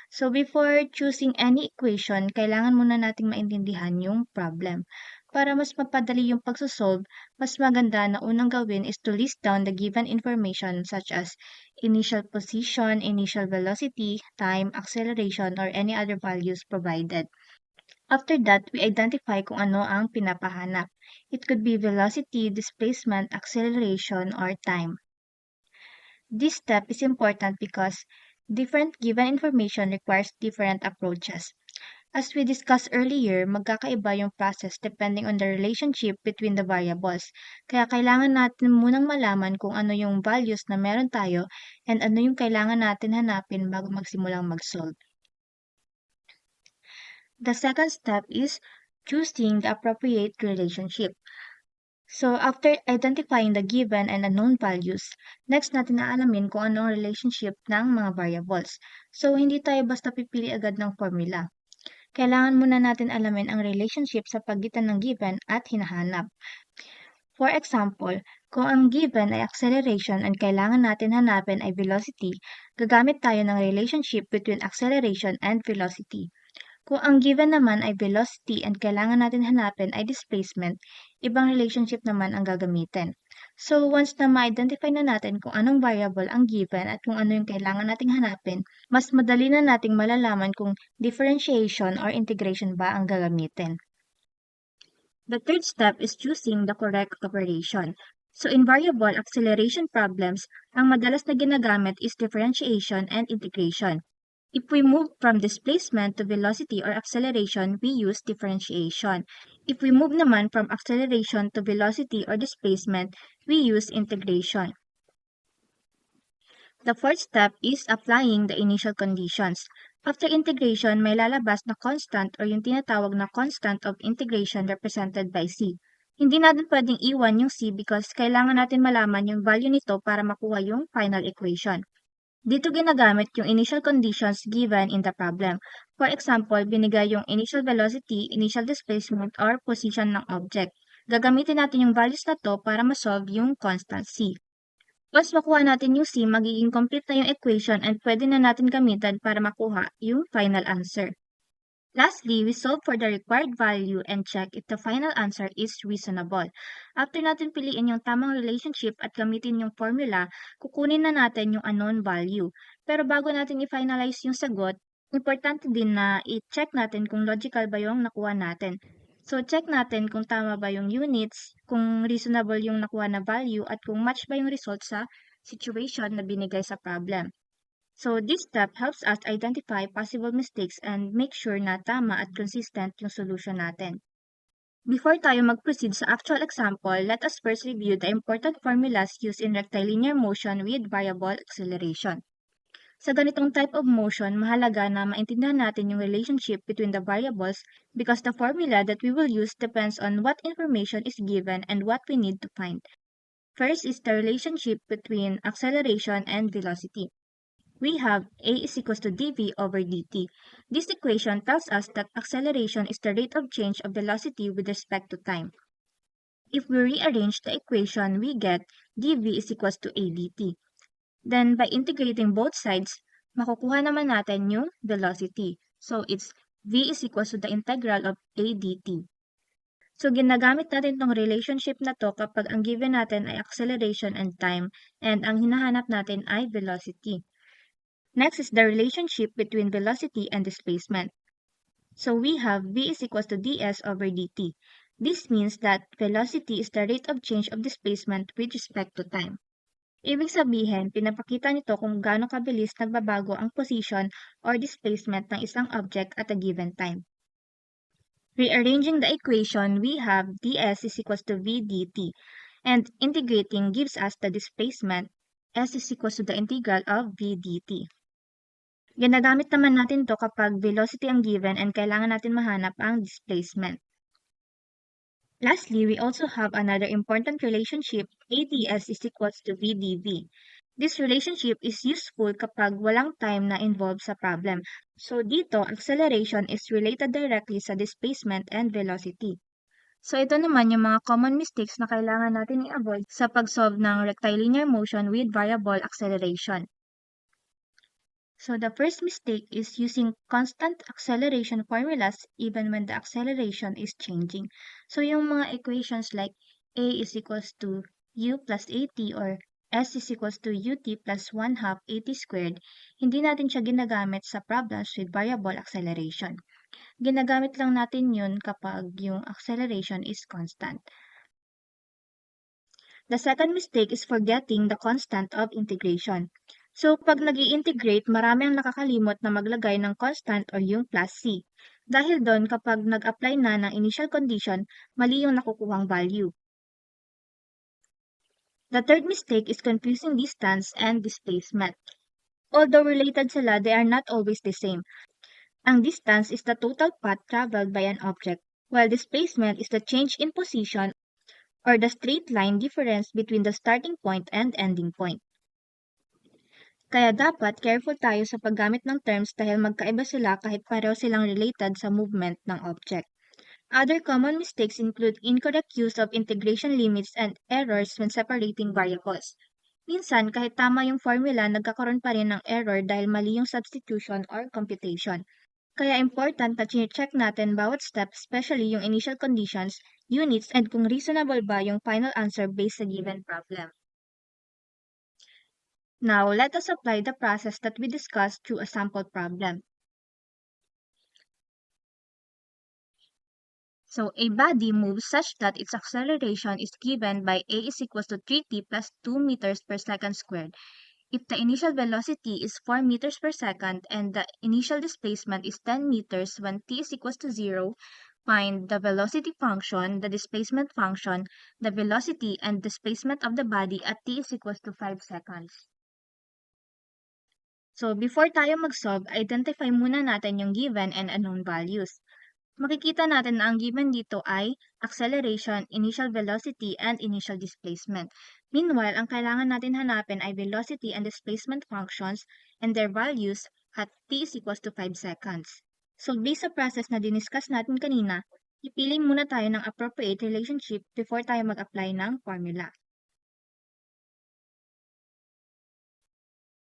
So, before choosing any equation, kailangan muna nating maintindihan yung problem. Para mas mapadali yung pagsosolve, mas maganda na unang gawin is to list down the given information such as initial position, initial velocity, time, acceleration, or any other values provided. After that, we identify kung ano ang pinapahanap. It could be velocity, displacement, acceleration, or time. This step is important because different given information requires different approaches. As we discussed earlier, magkakaiba yung process depending on the relationship between the variables. Kaya kailangan natin munang malaman kung ano yung values na meron tayo and ano yung kailangan natin hanapin bago magsimulang mag-solve. The second step is choosing the appropriate relationship. So, after identifying the given and unknown values, next natin na alamin kung ano ang relationship ng mga variables. So, hindi tayo basta pipili agad ng formula. Kailangan muna natin alamin ang relationship sa pagitan ng given at hinahanap. For example, kung ang given ay acceleration and kailangan natin hanapin ay velocity, gagamit tayo ng relationship between acceleration and velocity. Kung ang given naman ay velocity and kailangan natin hanapin ay displacement, ibang relationship naman ang gagamitin. So, once na ma-identify na natin kung anong variable ang given at kung ano yung kailangan nating hanapin, mas madali na nating malalaman kung differentiation or integration ba ang gagamitin. The third step is choosing the correct operation. So, in variable acceleration problems, ang madalas na ginagamit is differentiation and integration. If we move from displacement to velocity or acceleration, we use differentiation. If we move naman from acceleration to velocity or displacement, we use integration. The fourth step is applying the initial conditions. After integration, may lalabas na constant or yung tinatawag na constant of integration represented by c. Hindi natin pwedeng iwan yung c because kailangan natin malaman yung value nito para makuha yung final equation. Dito ginagamit yung initial conditions given in the problem. For example, binigay yung initial velocity, initial displacement, or position ng object. Gagamitin natin yung values na to para ma-solve yung constant c. Once makuha natin yung c, magiging complete na yung equation and pwede na natin gamitan para makuha yung final answer. Lastly, we solve for the required value and check if the final answer is reasonable. After natin piliin yung tamang relationship at gamitin yung formula, kukunin na natin yung unknown value. Pero bago natin i-finalize yung sagot, importante din na i-check natin kung logical ba yung nakuha natin. So, check natin kung tama ba yung units, kung reasonable yung nakuha na value, at kung match ba yung result sa situation na binigay sa problem. So, this step helps us identify possible mistakes and make sure na tama at consistent yung solution natin. Before tayo mag-proceed sa actual example, let us first review the important formulas used in rectilinear motion with variable acceleration. Sa ganitong type of motion, mahalaga na maintindihan natin yung relationship between the variables because the formula that we will use depends on what information is given and what we need to find. First is the relationship between acceleration and velocity. We have a is equals to dv over dt. This equation tells us that acceleration is the rate of change of velocity with respect to time. If we rearrange the equation, we get dv is equals to a dt. Then, by integrating both sides, makukuha naman natin yung velocity. So, it's v is equals to the integral of a dt. So, ginagamit natin tong relationship na to kapag ang given natin ay acceleration and time and ang hinahanap natin ay velocity. Next is the relationship between velocity and displacement. So we have v is equals to ds over dt. This means that velocity is the rate of change of displacement with respect to time. Ibig sabihin, pinapakita nito kung gaano kabilis nagbabago ang position or displacement ng isang object at a given time. Rearranging the equation, we have ds is equals to v dt, and integrating gives us the displacement s is equals to the integral of v dt. Ginagamit naman natin to kapag velocity ang given and kailangan natin mahanap ang displacement. Lastly, we also have another important relationship, ADS is equals to VDV. This relationship is useful kapag walang time na involved sa problem. So dito, acceleration is related directly sa displacement and velocity. So ito naman yung mga common mistakes na kailangan natin i-avoid sa pag-solve ng rectilinear motion with variable acceleration. So the first mistake is using constant acceleration formulas even when the acceleration is changing. So yung mga equations like a is equals to u plus at or s is equals to ut plus 1/2 at squared, hindi natin siya ginagamit sa problems with variable acceleration. Ginagamit lang natin yun kapag yung acceleration is constant. The second mistake is forgetting the constant of integration. So, pag nag-i-integrate, marami ang nakakalimot na maglagay ng constant or yung plus c. Dahil doon, kapag nag-apply na ng initial condition, mali yung nakukuhang value. The third mistake is confusing distance and displacement. Although related sila, they are not always the same. Ang distance is the total path traveled by an object, while displacement is the change in position or the straight line difference between the starting point and ending point. Kaya dapat careful tayo sa paggamit ng terms dahil magkaiba sila kahit pareho silang related sa movement ng object. Other common mistakes include incorrect use of integration limits and errors when separating variables. Minsan, kahit tama yung formula, nagkakaroon pa rin ng error dahil mali yung substitution or computation. Kaya important na check natin bawat step, especially yung initial conditions, units, and kung reasonable ba yung final answer based sa given problem. Now, let us apply the process that we discussed through a sample problem. So, a body moves such that its acceleration is given by a is equals to 3t plus 2 meters per second squared. If the initial velocity is 4 meters per second and the initial displacement is 10 meters when t is equals to 0, find the velocity function, the displacement function, the velocity, and displacement of the body at t is equals to 5 seconds. So, before tayo mag-solve, identify muna natin yung given and unknown values. Makikita natin na ang given dito ay acceleration, initial velocity, and initial displacement. Meanwhile, ang kailangan natin hanapin ay velocity and displacement functions and their values at t is equals to 5 seconds. So, based sa process na diniscuss natin kanina, ipili muna tayo ng appropriate relationship before tayo mag-apply ng formula.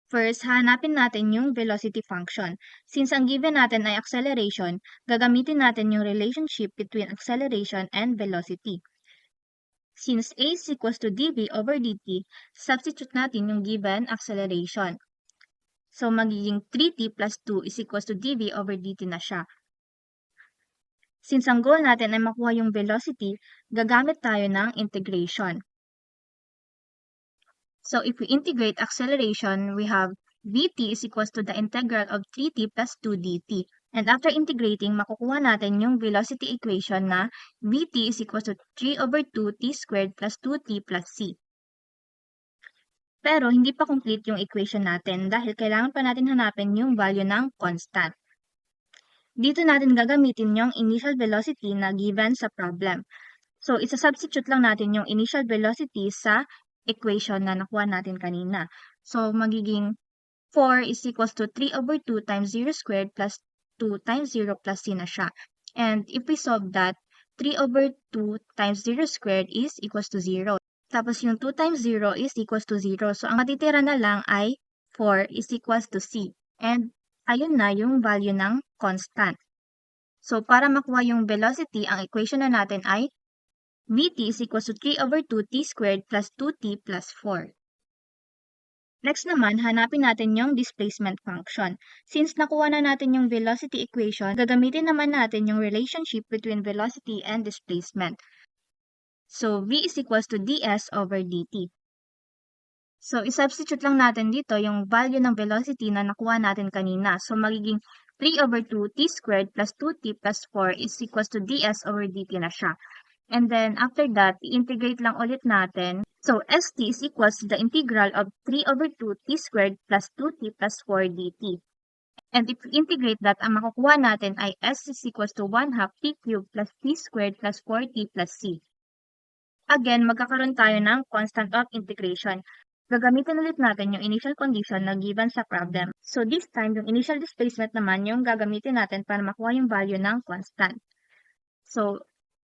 First, hanapin natin yung velocity function. Since ang given natin ay acceleration, gagamitin natin yung relationship between acceleration and velocity. Since a is equals to dv over dt, substitute natin yung given acceleration. So, magiging 3t plus 2 is equals to dv over dt na siya. Since ang goal natin ay makuha yung velocity, gagamit tayo ng integration. So, if we integrate acceleration, we have vt is equals to the integral of 3t plus 2 dt. And after integrating, makukuha natin yung velocity equation na vt is equals to 3 over 2t squared plus 2t plus c. Pero, hindi pa complete yung equation natin dahil kailangan pa natin hanapin yung value ng constant. Dito natin gagamitin yung initial velocity na given sa problem. So, isa-substitute lang natin yung initial velocity sa equation na nakuha natin kanina. So, magiging 4 is equals to 3 over 2 times 0 squared plus 2 times 0 plus c na siya. And if we solve that, 3 over 2 times 0 squared is equals to 0. Tapos yung 2 times 0 is equals to 0. So, ang matitira na lang ay 4 is equals to c. And ayun na yung value ng constant. So, para makuha yung velocity, ang equation na natin ay vt is equals to 3 over 2t squared plus 2t plus 4. Next naman, hanapin natin yung displacement function. Since nakuha na natin yung velocity equation, gagamitin naman natin yung relationship between velocity and displacement. So, v is equals to ds over dt. So, isubstitute lang natin dito yung value ng velocity na nakuha natin kanina. So, magiging 3 over 2t squared plus 2t plus 4 is equals to ds over dt na siya. And then, after that, i-integrate lang ulit natin. So, st is equals to the integral of 3 over 2t squared plus 2t plus 4 dt. And if we integrate that, ang makukuha natin ay s is equals to 1 half t cubed plus t squared plus 4t plus c. Again, magkakaroon tayo ng constant of integration. Gagamitin ulit natin yung initial condition na given sa problem. So, this time, yung initial displacement naman yung gagamitin natin para makuha yung value ng constant. So,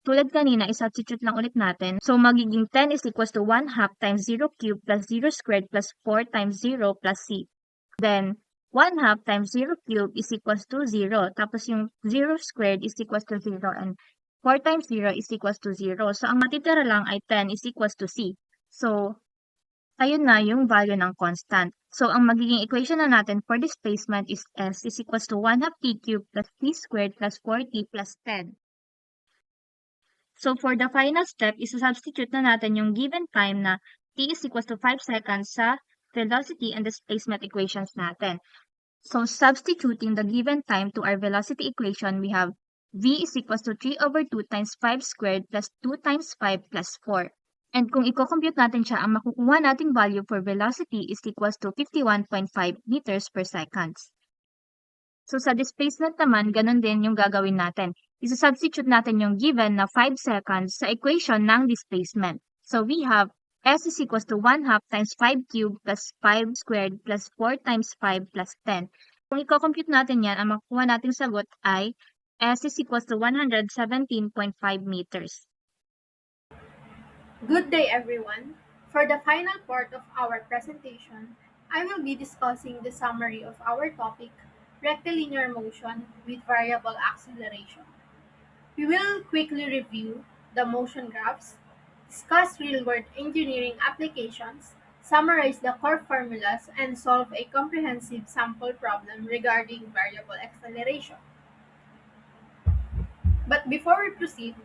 tulad kanina, isubstitute lang ulit natin. So, magiging 10 is equals to 1 half times 0 cubed plus 0 squared plus 4 times 0 plus c. Then, 1 half times 0 cubed is equals to 0. Tapos yung 0 squared is equals to 0. And 4 times 0 is equals to 0. So, ang matitira lang ay 10 is equals to c. So, ayun na yung value ng constant. So, ang magiging equation na natin for displacement is s is equals to 1 half t cubed plus t squared plus 4t plus 10. So, for the final step, isa-substitute na natin yung given time na t is equals to 5 seconds sa velocity and displacement equations natin. So, substituting the given time to our velocity equation, we have v is equals to 3 over 2 times 5 squared plus 2 times 5 plus 4. And kung i-compute natin siya, ang makukuha nating value for velocity is equals to 51.5 meters per second. So, sa displacement naman, ganun din yung gagawin natin. Isa-substitute natin yung given na 5 seconds sa equation ng displacement. So, we have s is equals to 1 half times 5 cubed plus 5 squared plus 4 times 5 plus 10. Kung i-compute natin yan, ang makukuha nating sagot ay s is equals to 117.5 meters. Good day, everyone. For the final part of our presentation, I will be discussing the summary of our topic, rectilinear motion with variable acceleration. We will quickly review the motion graphs, discuss real-world engineering applications, summarize the core formulas, and solve a comprehensive sample problem regarding variable acceleration. But before we proceed,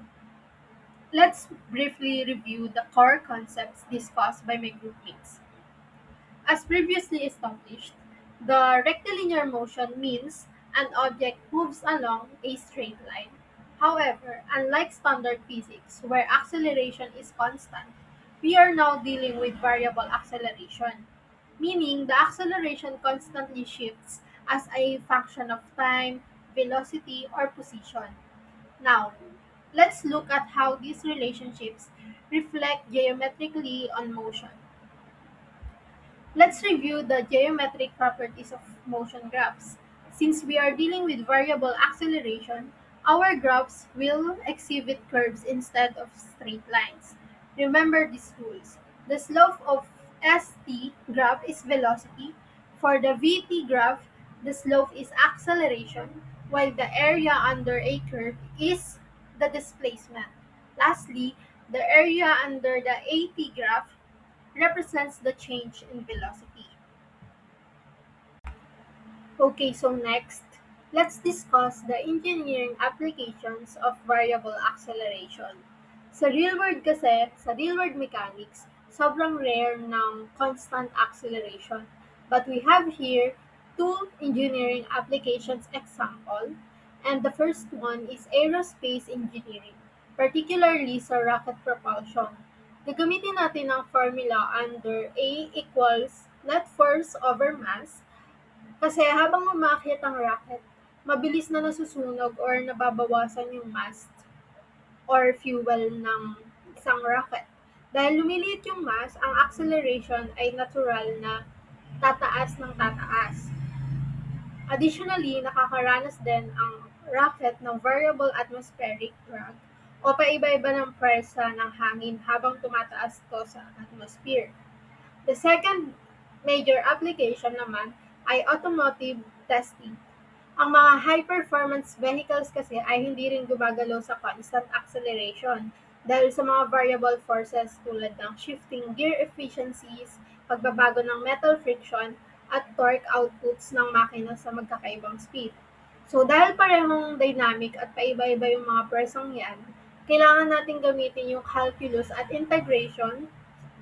let's briefly review the core concepts discussed by my group mates. As previously established, the rectilinear motion means an object moves along a straight line. However, unlike standard physics, where acceleration is constant, we are now dealing with variable acceleration, meaning the acceleration constantly shifts as a function of time, velocity, or position. Now, let's look at how these relationships reflect geometrically on motion. Let's review the geometric properties of motion graphs. Since we are dealing with variable acceleration, our graphs will exhibit curves instead of straight lines. Remember these rules. The slope of ST graph is velocity, For the VT graph, the slope is acceleration, while the area under a curve is the displacement. Lastly, the area under the AT graph represents the change in velocity. Okay, so next, let's discuss the engineering applications of variable acceleration. Sa real world mechanics, sobrang rare ng constant acceleration. But we have here two engineering applications example, and the first one is aerospace engineering, particularly sa rocket propulsion. Gagamitin natin ang formula under A equals net force over mass kasi habang umaakyat ang rocket, mabilis na nasusunog or nababawasan yung mast or fuel ng isang rocket. Dahil lumiliit yung mass, ang acceleration ay natural na tataas ng tataas. Additionally, nakakaranas din ang rocket ng variable atmospheric drag o paiba-iba ng pwersa ng hangin habang tumataas to sa atmosphere. The second major application naman ay automotive testing. Ang mga high-performance vehicles kasi ay hindi rin gumagalaw sa constant acceleration dahil sa mga variable forces tulad ng shifting gear efficiencies, pagbabago ng metal friction, at torque outputs ng makina sa magkakaibang speed. So dahil parehong dynamic at paiba-iba yung mga pwersang yan, kailangan natin gamitin yung calculus at integration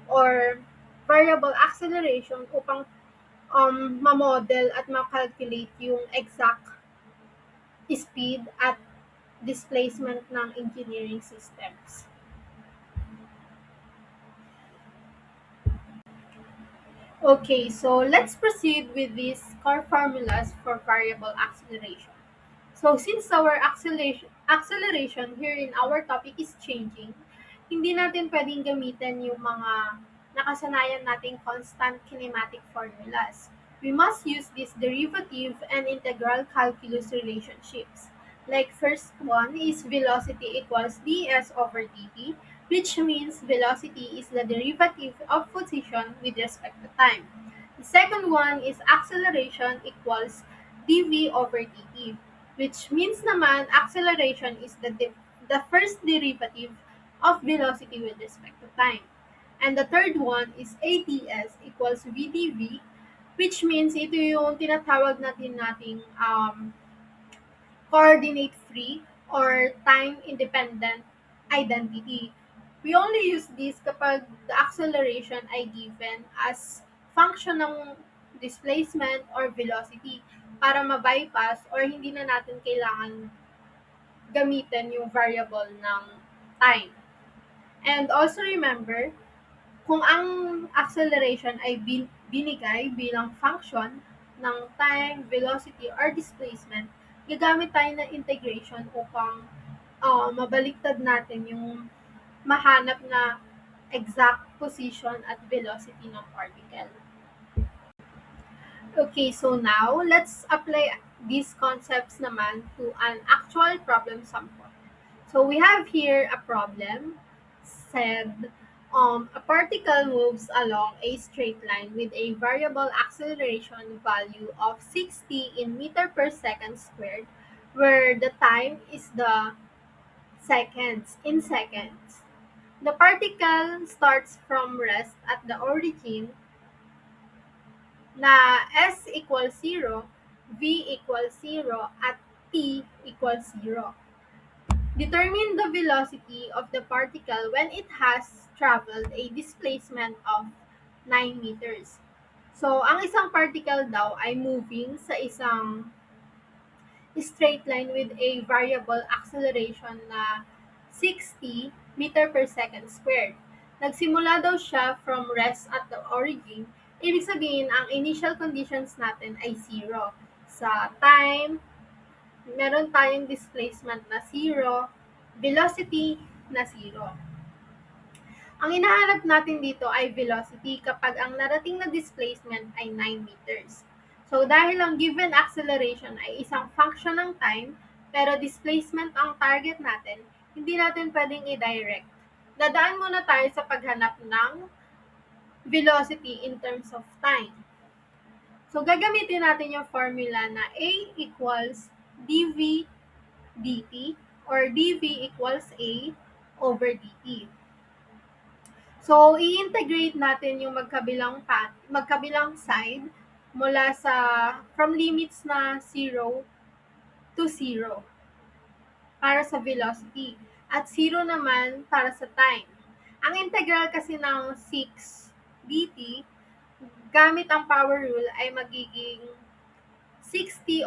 or variable acceleration upang ma-model at ma-calculate yung exact speed at displacement ng engineering systems. Okay, so let's proceed with these core formulas for variable acceleration. So since our acceleration here in our topic is changing, hindi natin pwedeng gamitin yung mga nakasanayan nating constant kinematic formulas. We must use this derivative and integral calculus relationships. Like first one is velocity equals ds over dt, which means velocity is the derivative of position with respect to time. The second one is acceleration equals dv over dt, which means naman acceleration is the first derivative of velocity with respect to time. And the third one is ATS equals VdV, which means ito yung tinatawag nating coordinate free or time independent identity. We only use this kapag the acceleration ay given as function ng displacement or velocity para ma-bypass or hindi na natin kailangan gamitin yung variable ng time. And also remember, kung ang acceleration ay binigay bilang function ng time, velocity, or displacement, gagamit tayo ng integration upang mabaliktad natin yung mahanap na exact position at velocity ng particle. Okay, so now let's apply these concepts naman to an actual problem sample. So we have here a problem said a particle moves along a straight line with a variable acceleration value of 60 in meter per second squared, where the time is the in seconds. The particle starts from rest at the origin na s equals 0, v equals 0, at t equals 0. Determine the velocity of the particle when it has traveled a displacement of 9 meters. So, ang isang particle daw ay moving sa isang straight line with a variable acceleration na 60 meter per second squared. Nagsimula daw siya from rest at the origin. Ibig sabihin, ang initial conditions natin ay 0. Sa time, meron tayong displacement na 0, velocity na 0. Ang hinahanap natin dito ay velocity kapag ang narating na displacement ay 9 meters. So dahil ang given acceleration ay isang function ng time, pero displacement ang target natin, hindi natin pwedeng i-direct. Dadaan muna tayo sa paghanap ng velocity in terms of time. So, gagamitin natin yung formula na A equals dv dt or dv equals A over dt. So, i-integrate natin yung magkabilang side mula sa from limits na 0 to 0 para sa velocity at 0 naman para sa time. Ang integral kasi ng 6 dt gamit ang power rule ay magiging 60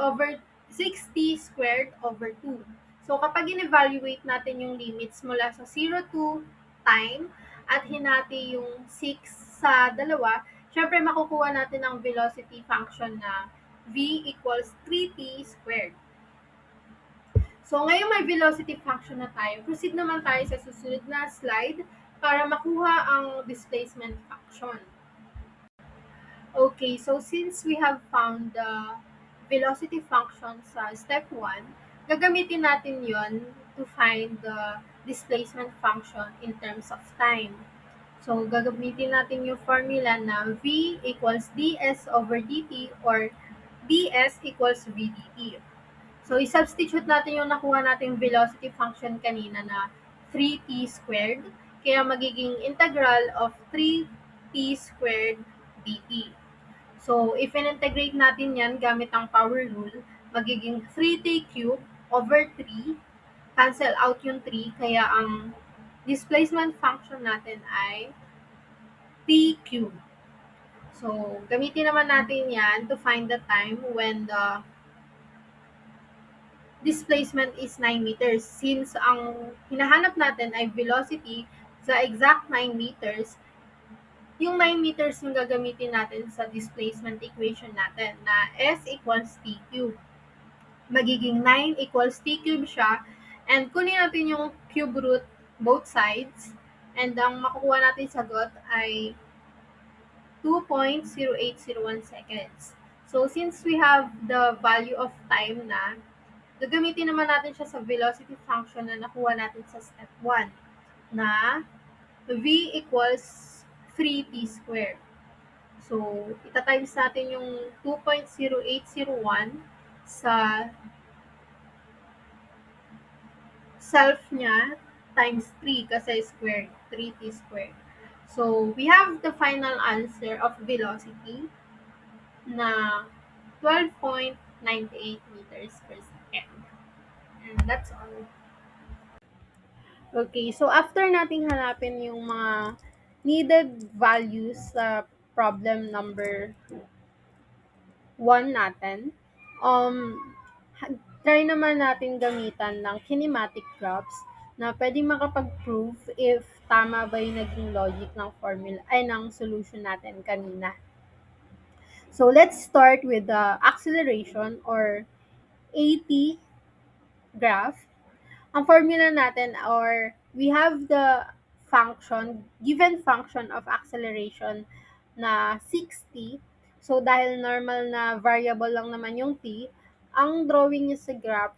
squared over 2. So, kapag in-evaluate natin yung limits mula sa 0 to time at hinati yung 6 sa dalawa, syempre makukuha natin ang velocity function na v equals 3t squared. So, ngayon may velocity function na tayo. Proceed naman tayo sa susunod na slide para makuha ang displacement function. Okay, so since we have found the velocity function sa step 1, gagamitin natin yon to find the displacement function in terms of time. So, gagamitin natin yung formula na v equals ds over dt or ds equals v dt. So, i-substitute natin yung nakuha nating velocity function kanina na 3t squared, kaya magiging integral of 3t squared dt. So, if in-integrate natin yan gamit ang power rule, magiging 3t cubed over 3, cancel out yung 3, kaya ang displacement function natin ay t cubed. So, gamitin naman natin yan to find the time when the displacement is 9 meters. Since ang hinahanap natin ay velocity sa exact 9 meters, yung 9 meters yung gagamitin natin sa displacement equation natin na S equals T cube. Magiging 9 equals T cube siya. And kunin natin yung cube root both sides. And ang makukuha natin sagot ay 2.0801 seconds. So, since we have the value of time na, gagamitin naman natin siya sa velocity function na nakuha natin sa step 1 na v equals 3t squared. So, ita-times natin yung 2.0801 sa self niya times 3 kasi squared, 3t squared. So, we have the final answer of velocity na 12.98 meters per second. And that's all. Okay, so after nating hanapin yung mga needed values sa problem number 1 natin, try naman natin gamitan ng kinematic graphs na pwedeng makapag-prove if tama ba yung naging logic ng formula ay ng solution natin kanina. So let's start with the acceleration or AT graph. Ang formula natin or we have the given function of acceleration na 60. So, dahil normal na variable lang naman yung t, ang drawing niya sa graph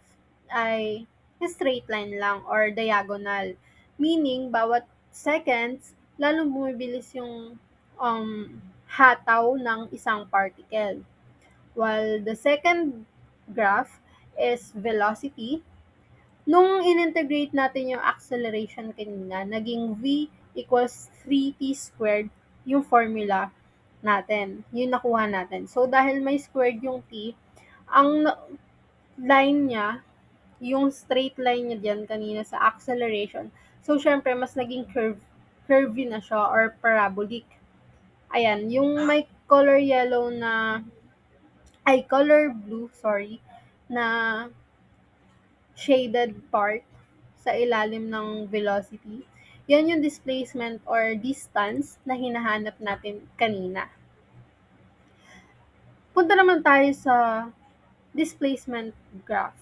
ay straight line lang or diagonal. Meaning, bawat seconds, lalong bumibilis yung hataw ng isang particle. While the second graph is velocity. Nung in-integrate natin yung acceleration kanina, naging v equals 3t squared yung formula natin, yung nakuha natin. So, dahil may squared yung t, ang line niya, yung straight line niya diyan kanina sa acceleration, so, syempre, mas naging curvy na siya or parabolic. Ayan, yung may color yellow na, color blue, sorry, na shaded part sa ilalim ng velocity, yan yung displacement or distance na hinahanap natin kanina. Punta naman tayo sa displacement graph.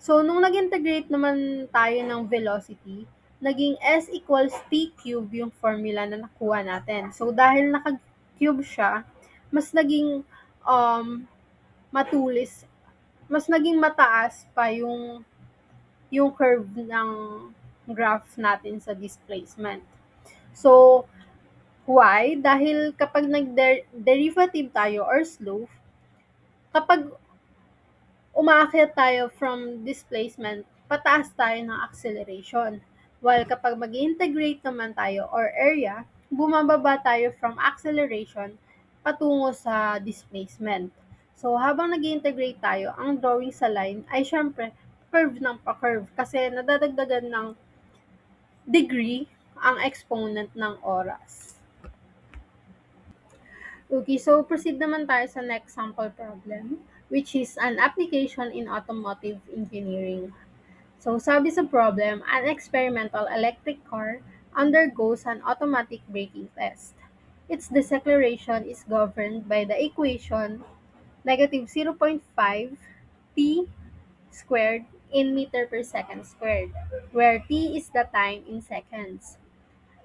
So, nung nag-integrate naman tayo ng velocity, naging S equals T cube yung formula na nakuha natin. So, dahil naka-cube siya, mas naging matulis, mas naging mataas pa yung curve ng graph natin sa displacement. So, why? Dahil kapag nag-derivative tayo or slope, Kapag umaakyat tayo from displacement, pataas tayo ng acceleration. While kapag mag integrate naman tayo or area, bumababa tayo from acceleration patungo sa displacement. So, habang nag integrate tayo, ang drawing sa line ay syempre curve ng pa-curve kasi nadadagdagan ng degree ang exponent ng oras. Okay, so proceed naman tayo sa next sample problem, which is an application in automotive engineering. So, sabi sa problem, an experimental electric car undergoes an automatic braking test. Its deceleration is governed by the equation negative 0.5 t squared in meter per second squared, where t is the time in seconds.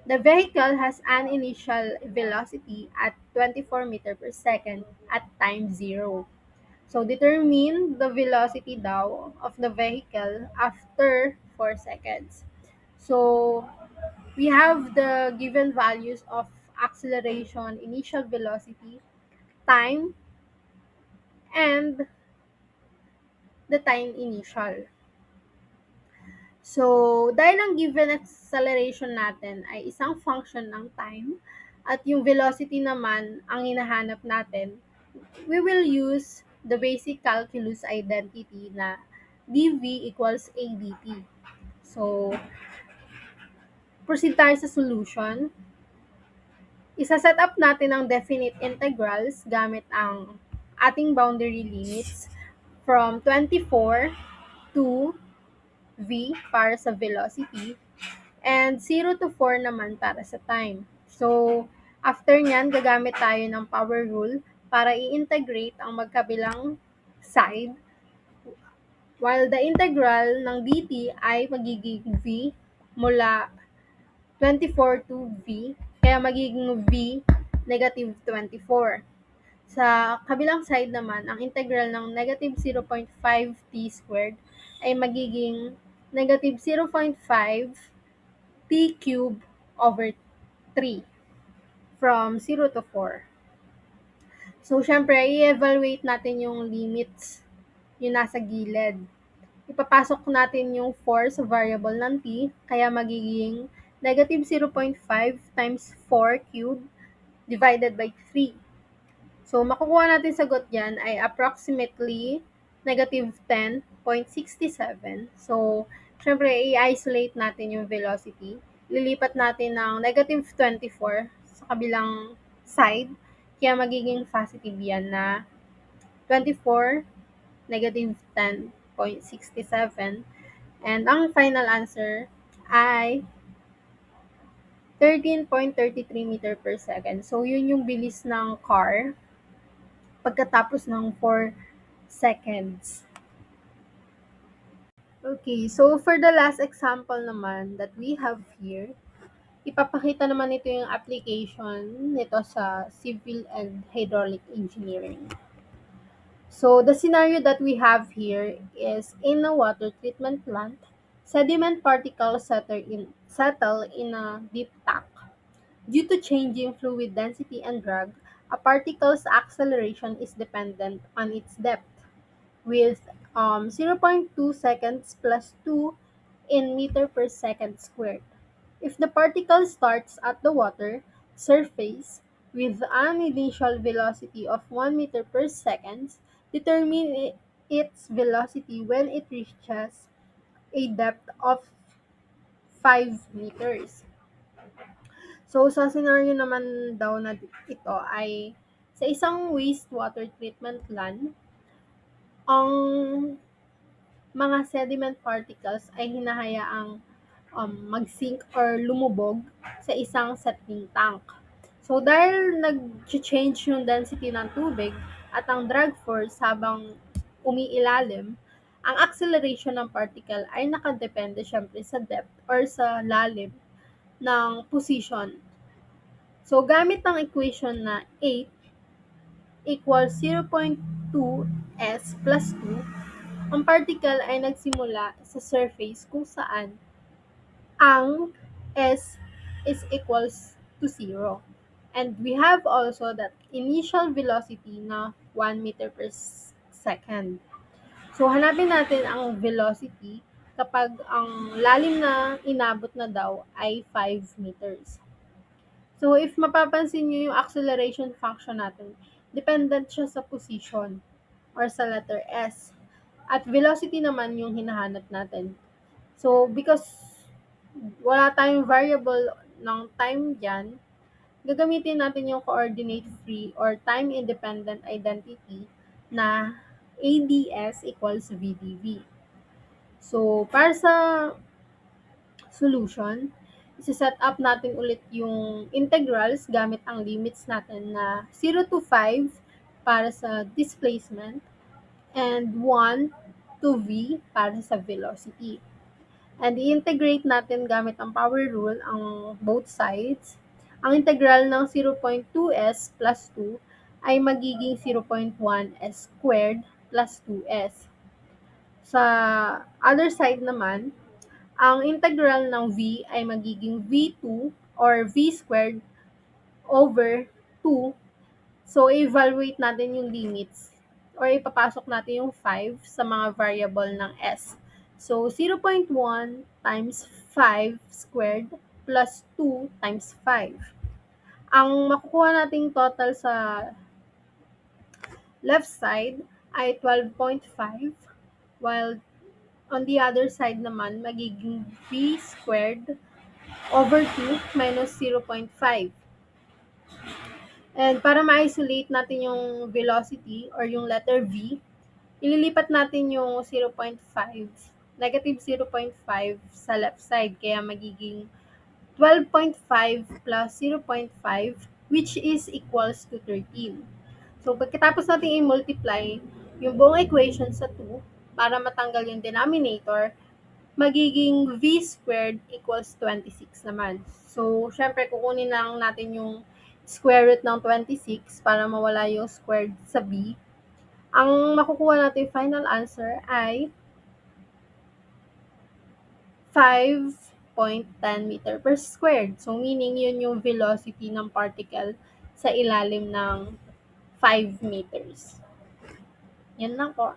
The vehicle has an initial velocity at 24 meter per second at time 0. So, determine the velocity daw of the vehicle after 4 seconds. So, we have the given values of acceleration, initial velocity, time, and the time initial. So, dahil ang given acceleration natin ay isang function ng time at yung velocity naman ang hinahanap natin, we will use the basic calculus identity na dv equals adt. So, proceed tayo sa solution. Isa-set up natin ang definite integrals gamit ang ating boundary limits from 24 to v para sa velocity and 0 to 4 naman para sa time. So, after nyan, gagamit tayo ng power rule para i-integrate ang magkabilang side while the integral ng dt ay magiging v mula 24 to v, kaya magiging v negative 24. Sa kabilang side naman, ang integral ng negative 0.5 t squared ay magiging negative 0.5 t cube over 3 from 0 to 4. So, syempre, i-evaluate natin yung limits yung nasa gilid. Ipapasok natin yung 4 sa variable ng t, kaya magiging negative 0.5 times 4 cube divided by 3. So, makukuha natin sagot dyan ay approximately negative 10.67. So, syempre, i-isolate natin yung velocity. Lilipat natin ng negative 24 sa kabilang side. Kaya magiging positive yan na 24, negative 10.67. And ang final answer ay 13.33 meter per second. So, yun yung bilis ng car pagkatapos ng 4 seconds. Okay, so for the last example naman that we have here, ipapakita naman ito yung application nito sa civil and hydraulic engineering. So the scenario that we have here is in a water treatment plant, sediment particles settle in a deep tank. Due to changing fluid density and drag, a particle's acceleration is dependent on its depth, with 0.2 seconds plus 2 in meter per second squared. If the particle starts at the water surface with an initial velocity of 1 meter per second, determine its velocity when it reaches a depth of 5 meters. So, sa scenario naman daw na ito ay sa isang wastewater treatment plant, ang mga sediment particles ay hinahayaang mag-sink or lumubog sa isang settling tank. So, dahil nag-change yung density ng tubig at ang drag force habang umiilalim, ang acceleration ng particle ay nakadepende syempre sa depth or sa lalim ng position. So, gamit ang equation na 8 equals 0.2 s plus 2, ang particle ay nagsimula sa surface kung saan ang s is equals to 0. And we have also that initial velocity na 1 meter per second. So, hanapin natin ang velocity kapag ang lalim na inabot na daw ay 5 meters. So, if mapapansin nyo yung acceleration function natin, dependent siya sa position or sa letter S. At velocity naman yung hinahanap natin. So, because wala tayong variable ng time dyan, gagamitin natin yung coordinate-free or time-independent identity na ADS equals VDV. So, para sa solution, isi-set up natin ulit yung integrals gamit ang limits natin na 0 to 5 para sa displacement and 1 to V para sa velocity. And i-integrate natin gamit ang power rule ang both sides. Ang integral ng 0.2s plus 2 ay magiging 0.1s squared plus 2s. Sa other side naman, ang integral ng v ay magiging v2 or v squared over 2. So, evaluate natin yung limits or ipapasok natin yung 5 sa mga variable ng s. So, 0.1 times 5 squared plus 2 times 5. Ang makukuha nating total sa left side ay 12.5, while on the other side naman, magiging v squared over 2 minus 0.5. And para ma-isolate natin yung velocity or yung letter v, ililipat natin yung 0.5, negative 0.5 sa left side. Kaya magiging 12.5 plus 0.5, which is equals to 13. So, pagkatapos natin i-multiply yung buong equation sa 2, para matanggal yung denominator, magiging v squared equals 26 naman. So, syempre, kukunin lang natin yung square root ng 26 para mawala yung squared sa b. Ang makukuha natin final answer ay 5.10 meter per squared. So, meaning yun yung velocity ng particle sa ilalim ng 5 meters. Yan lang po.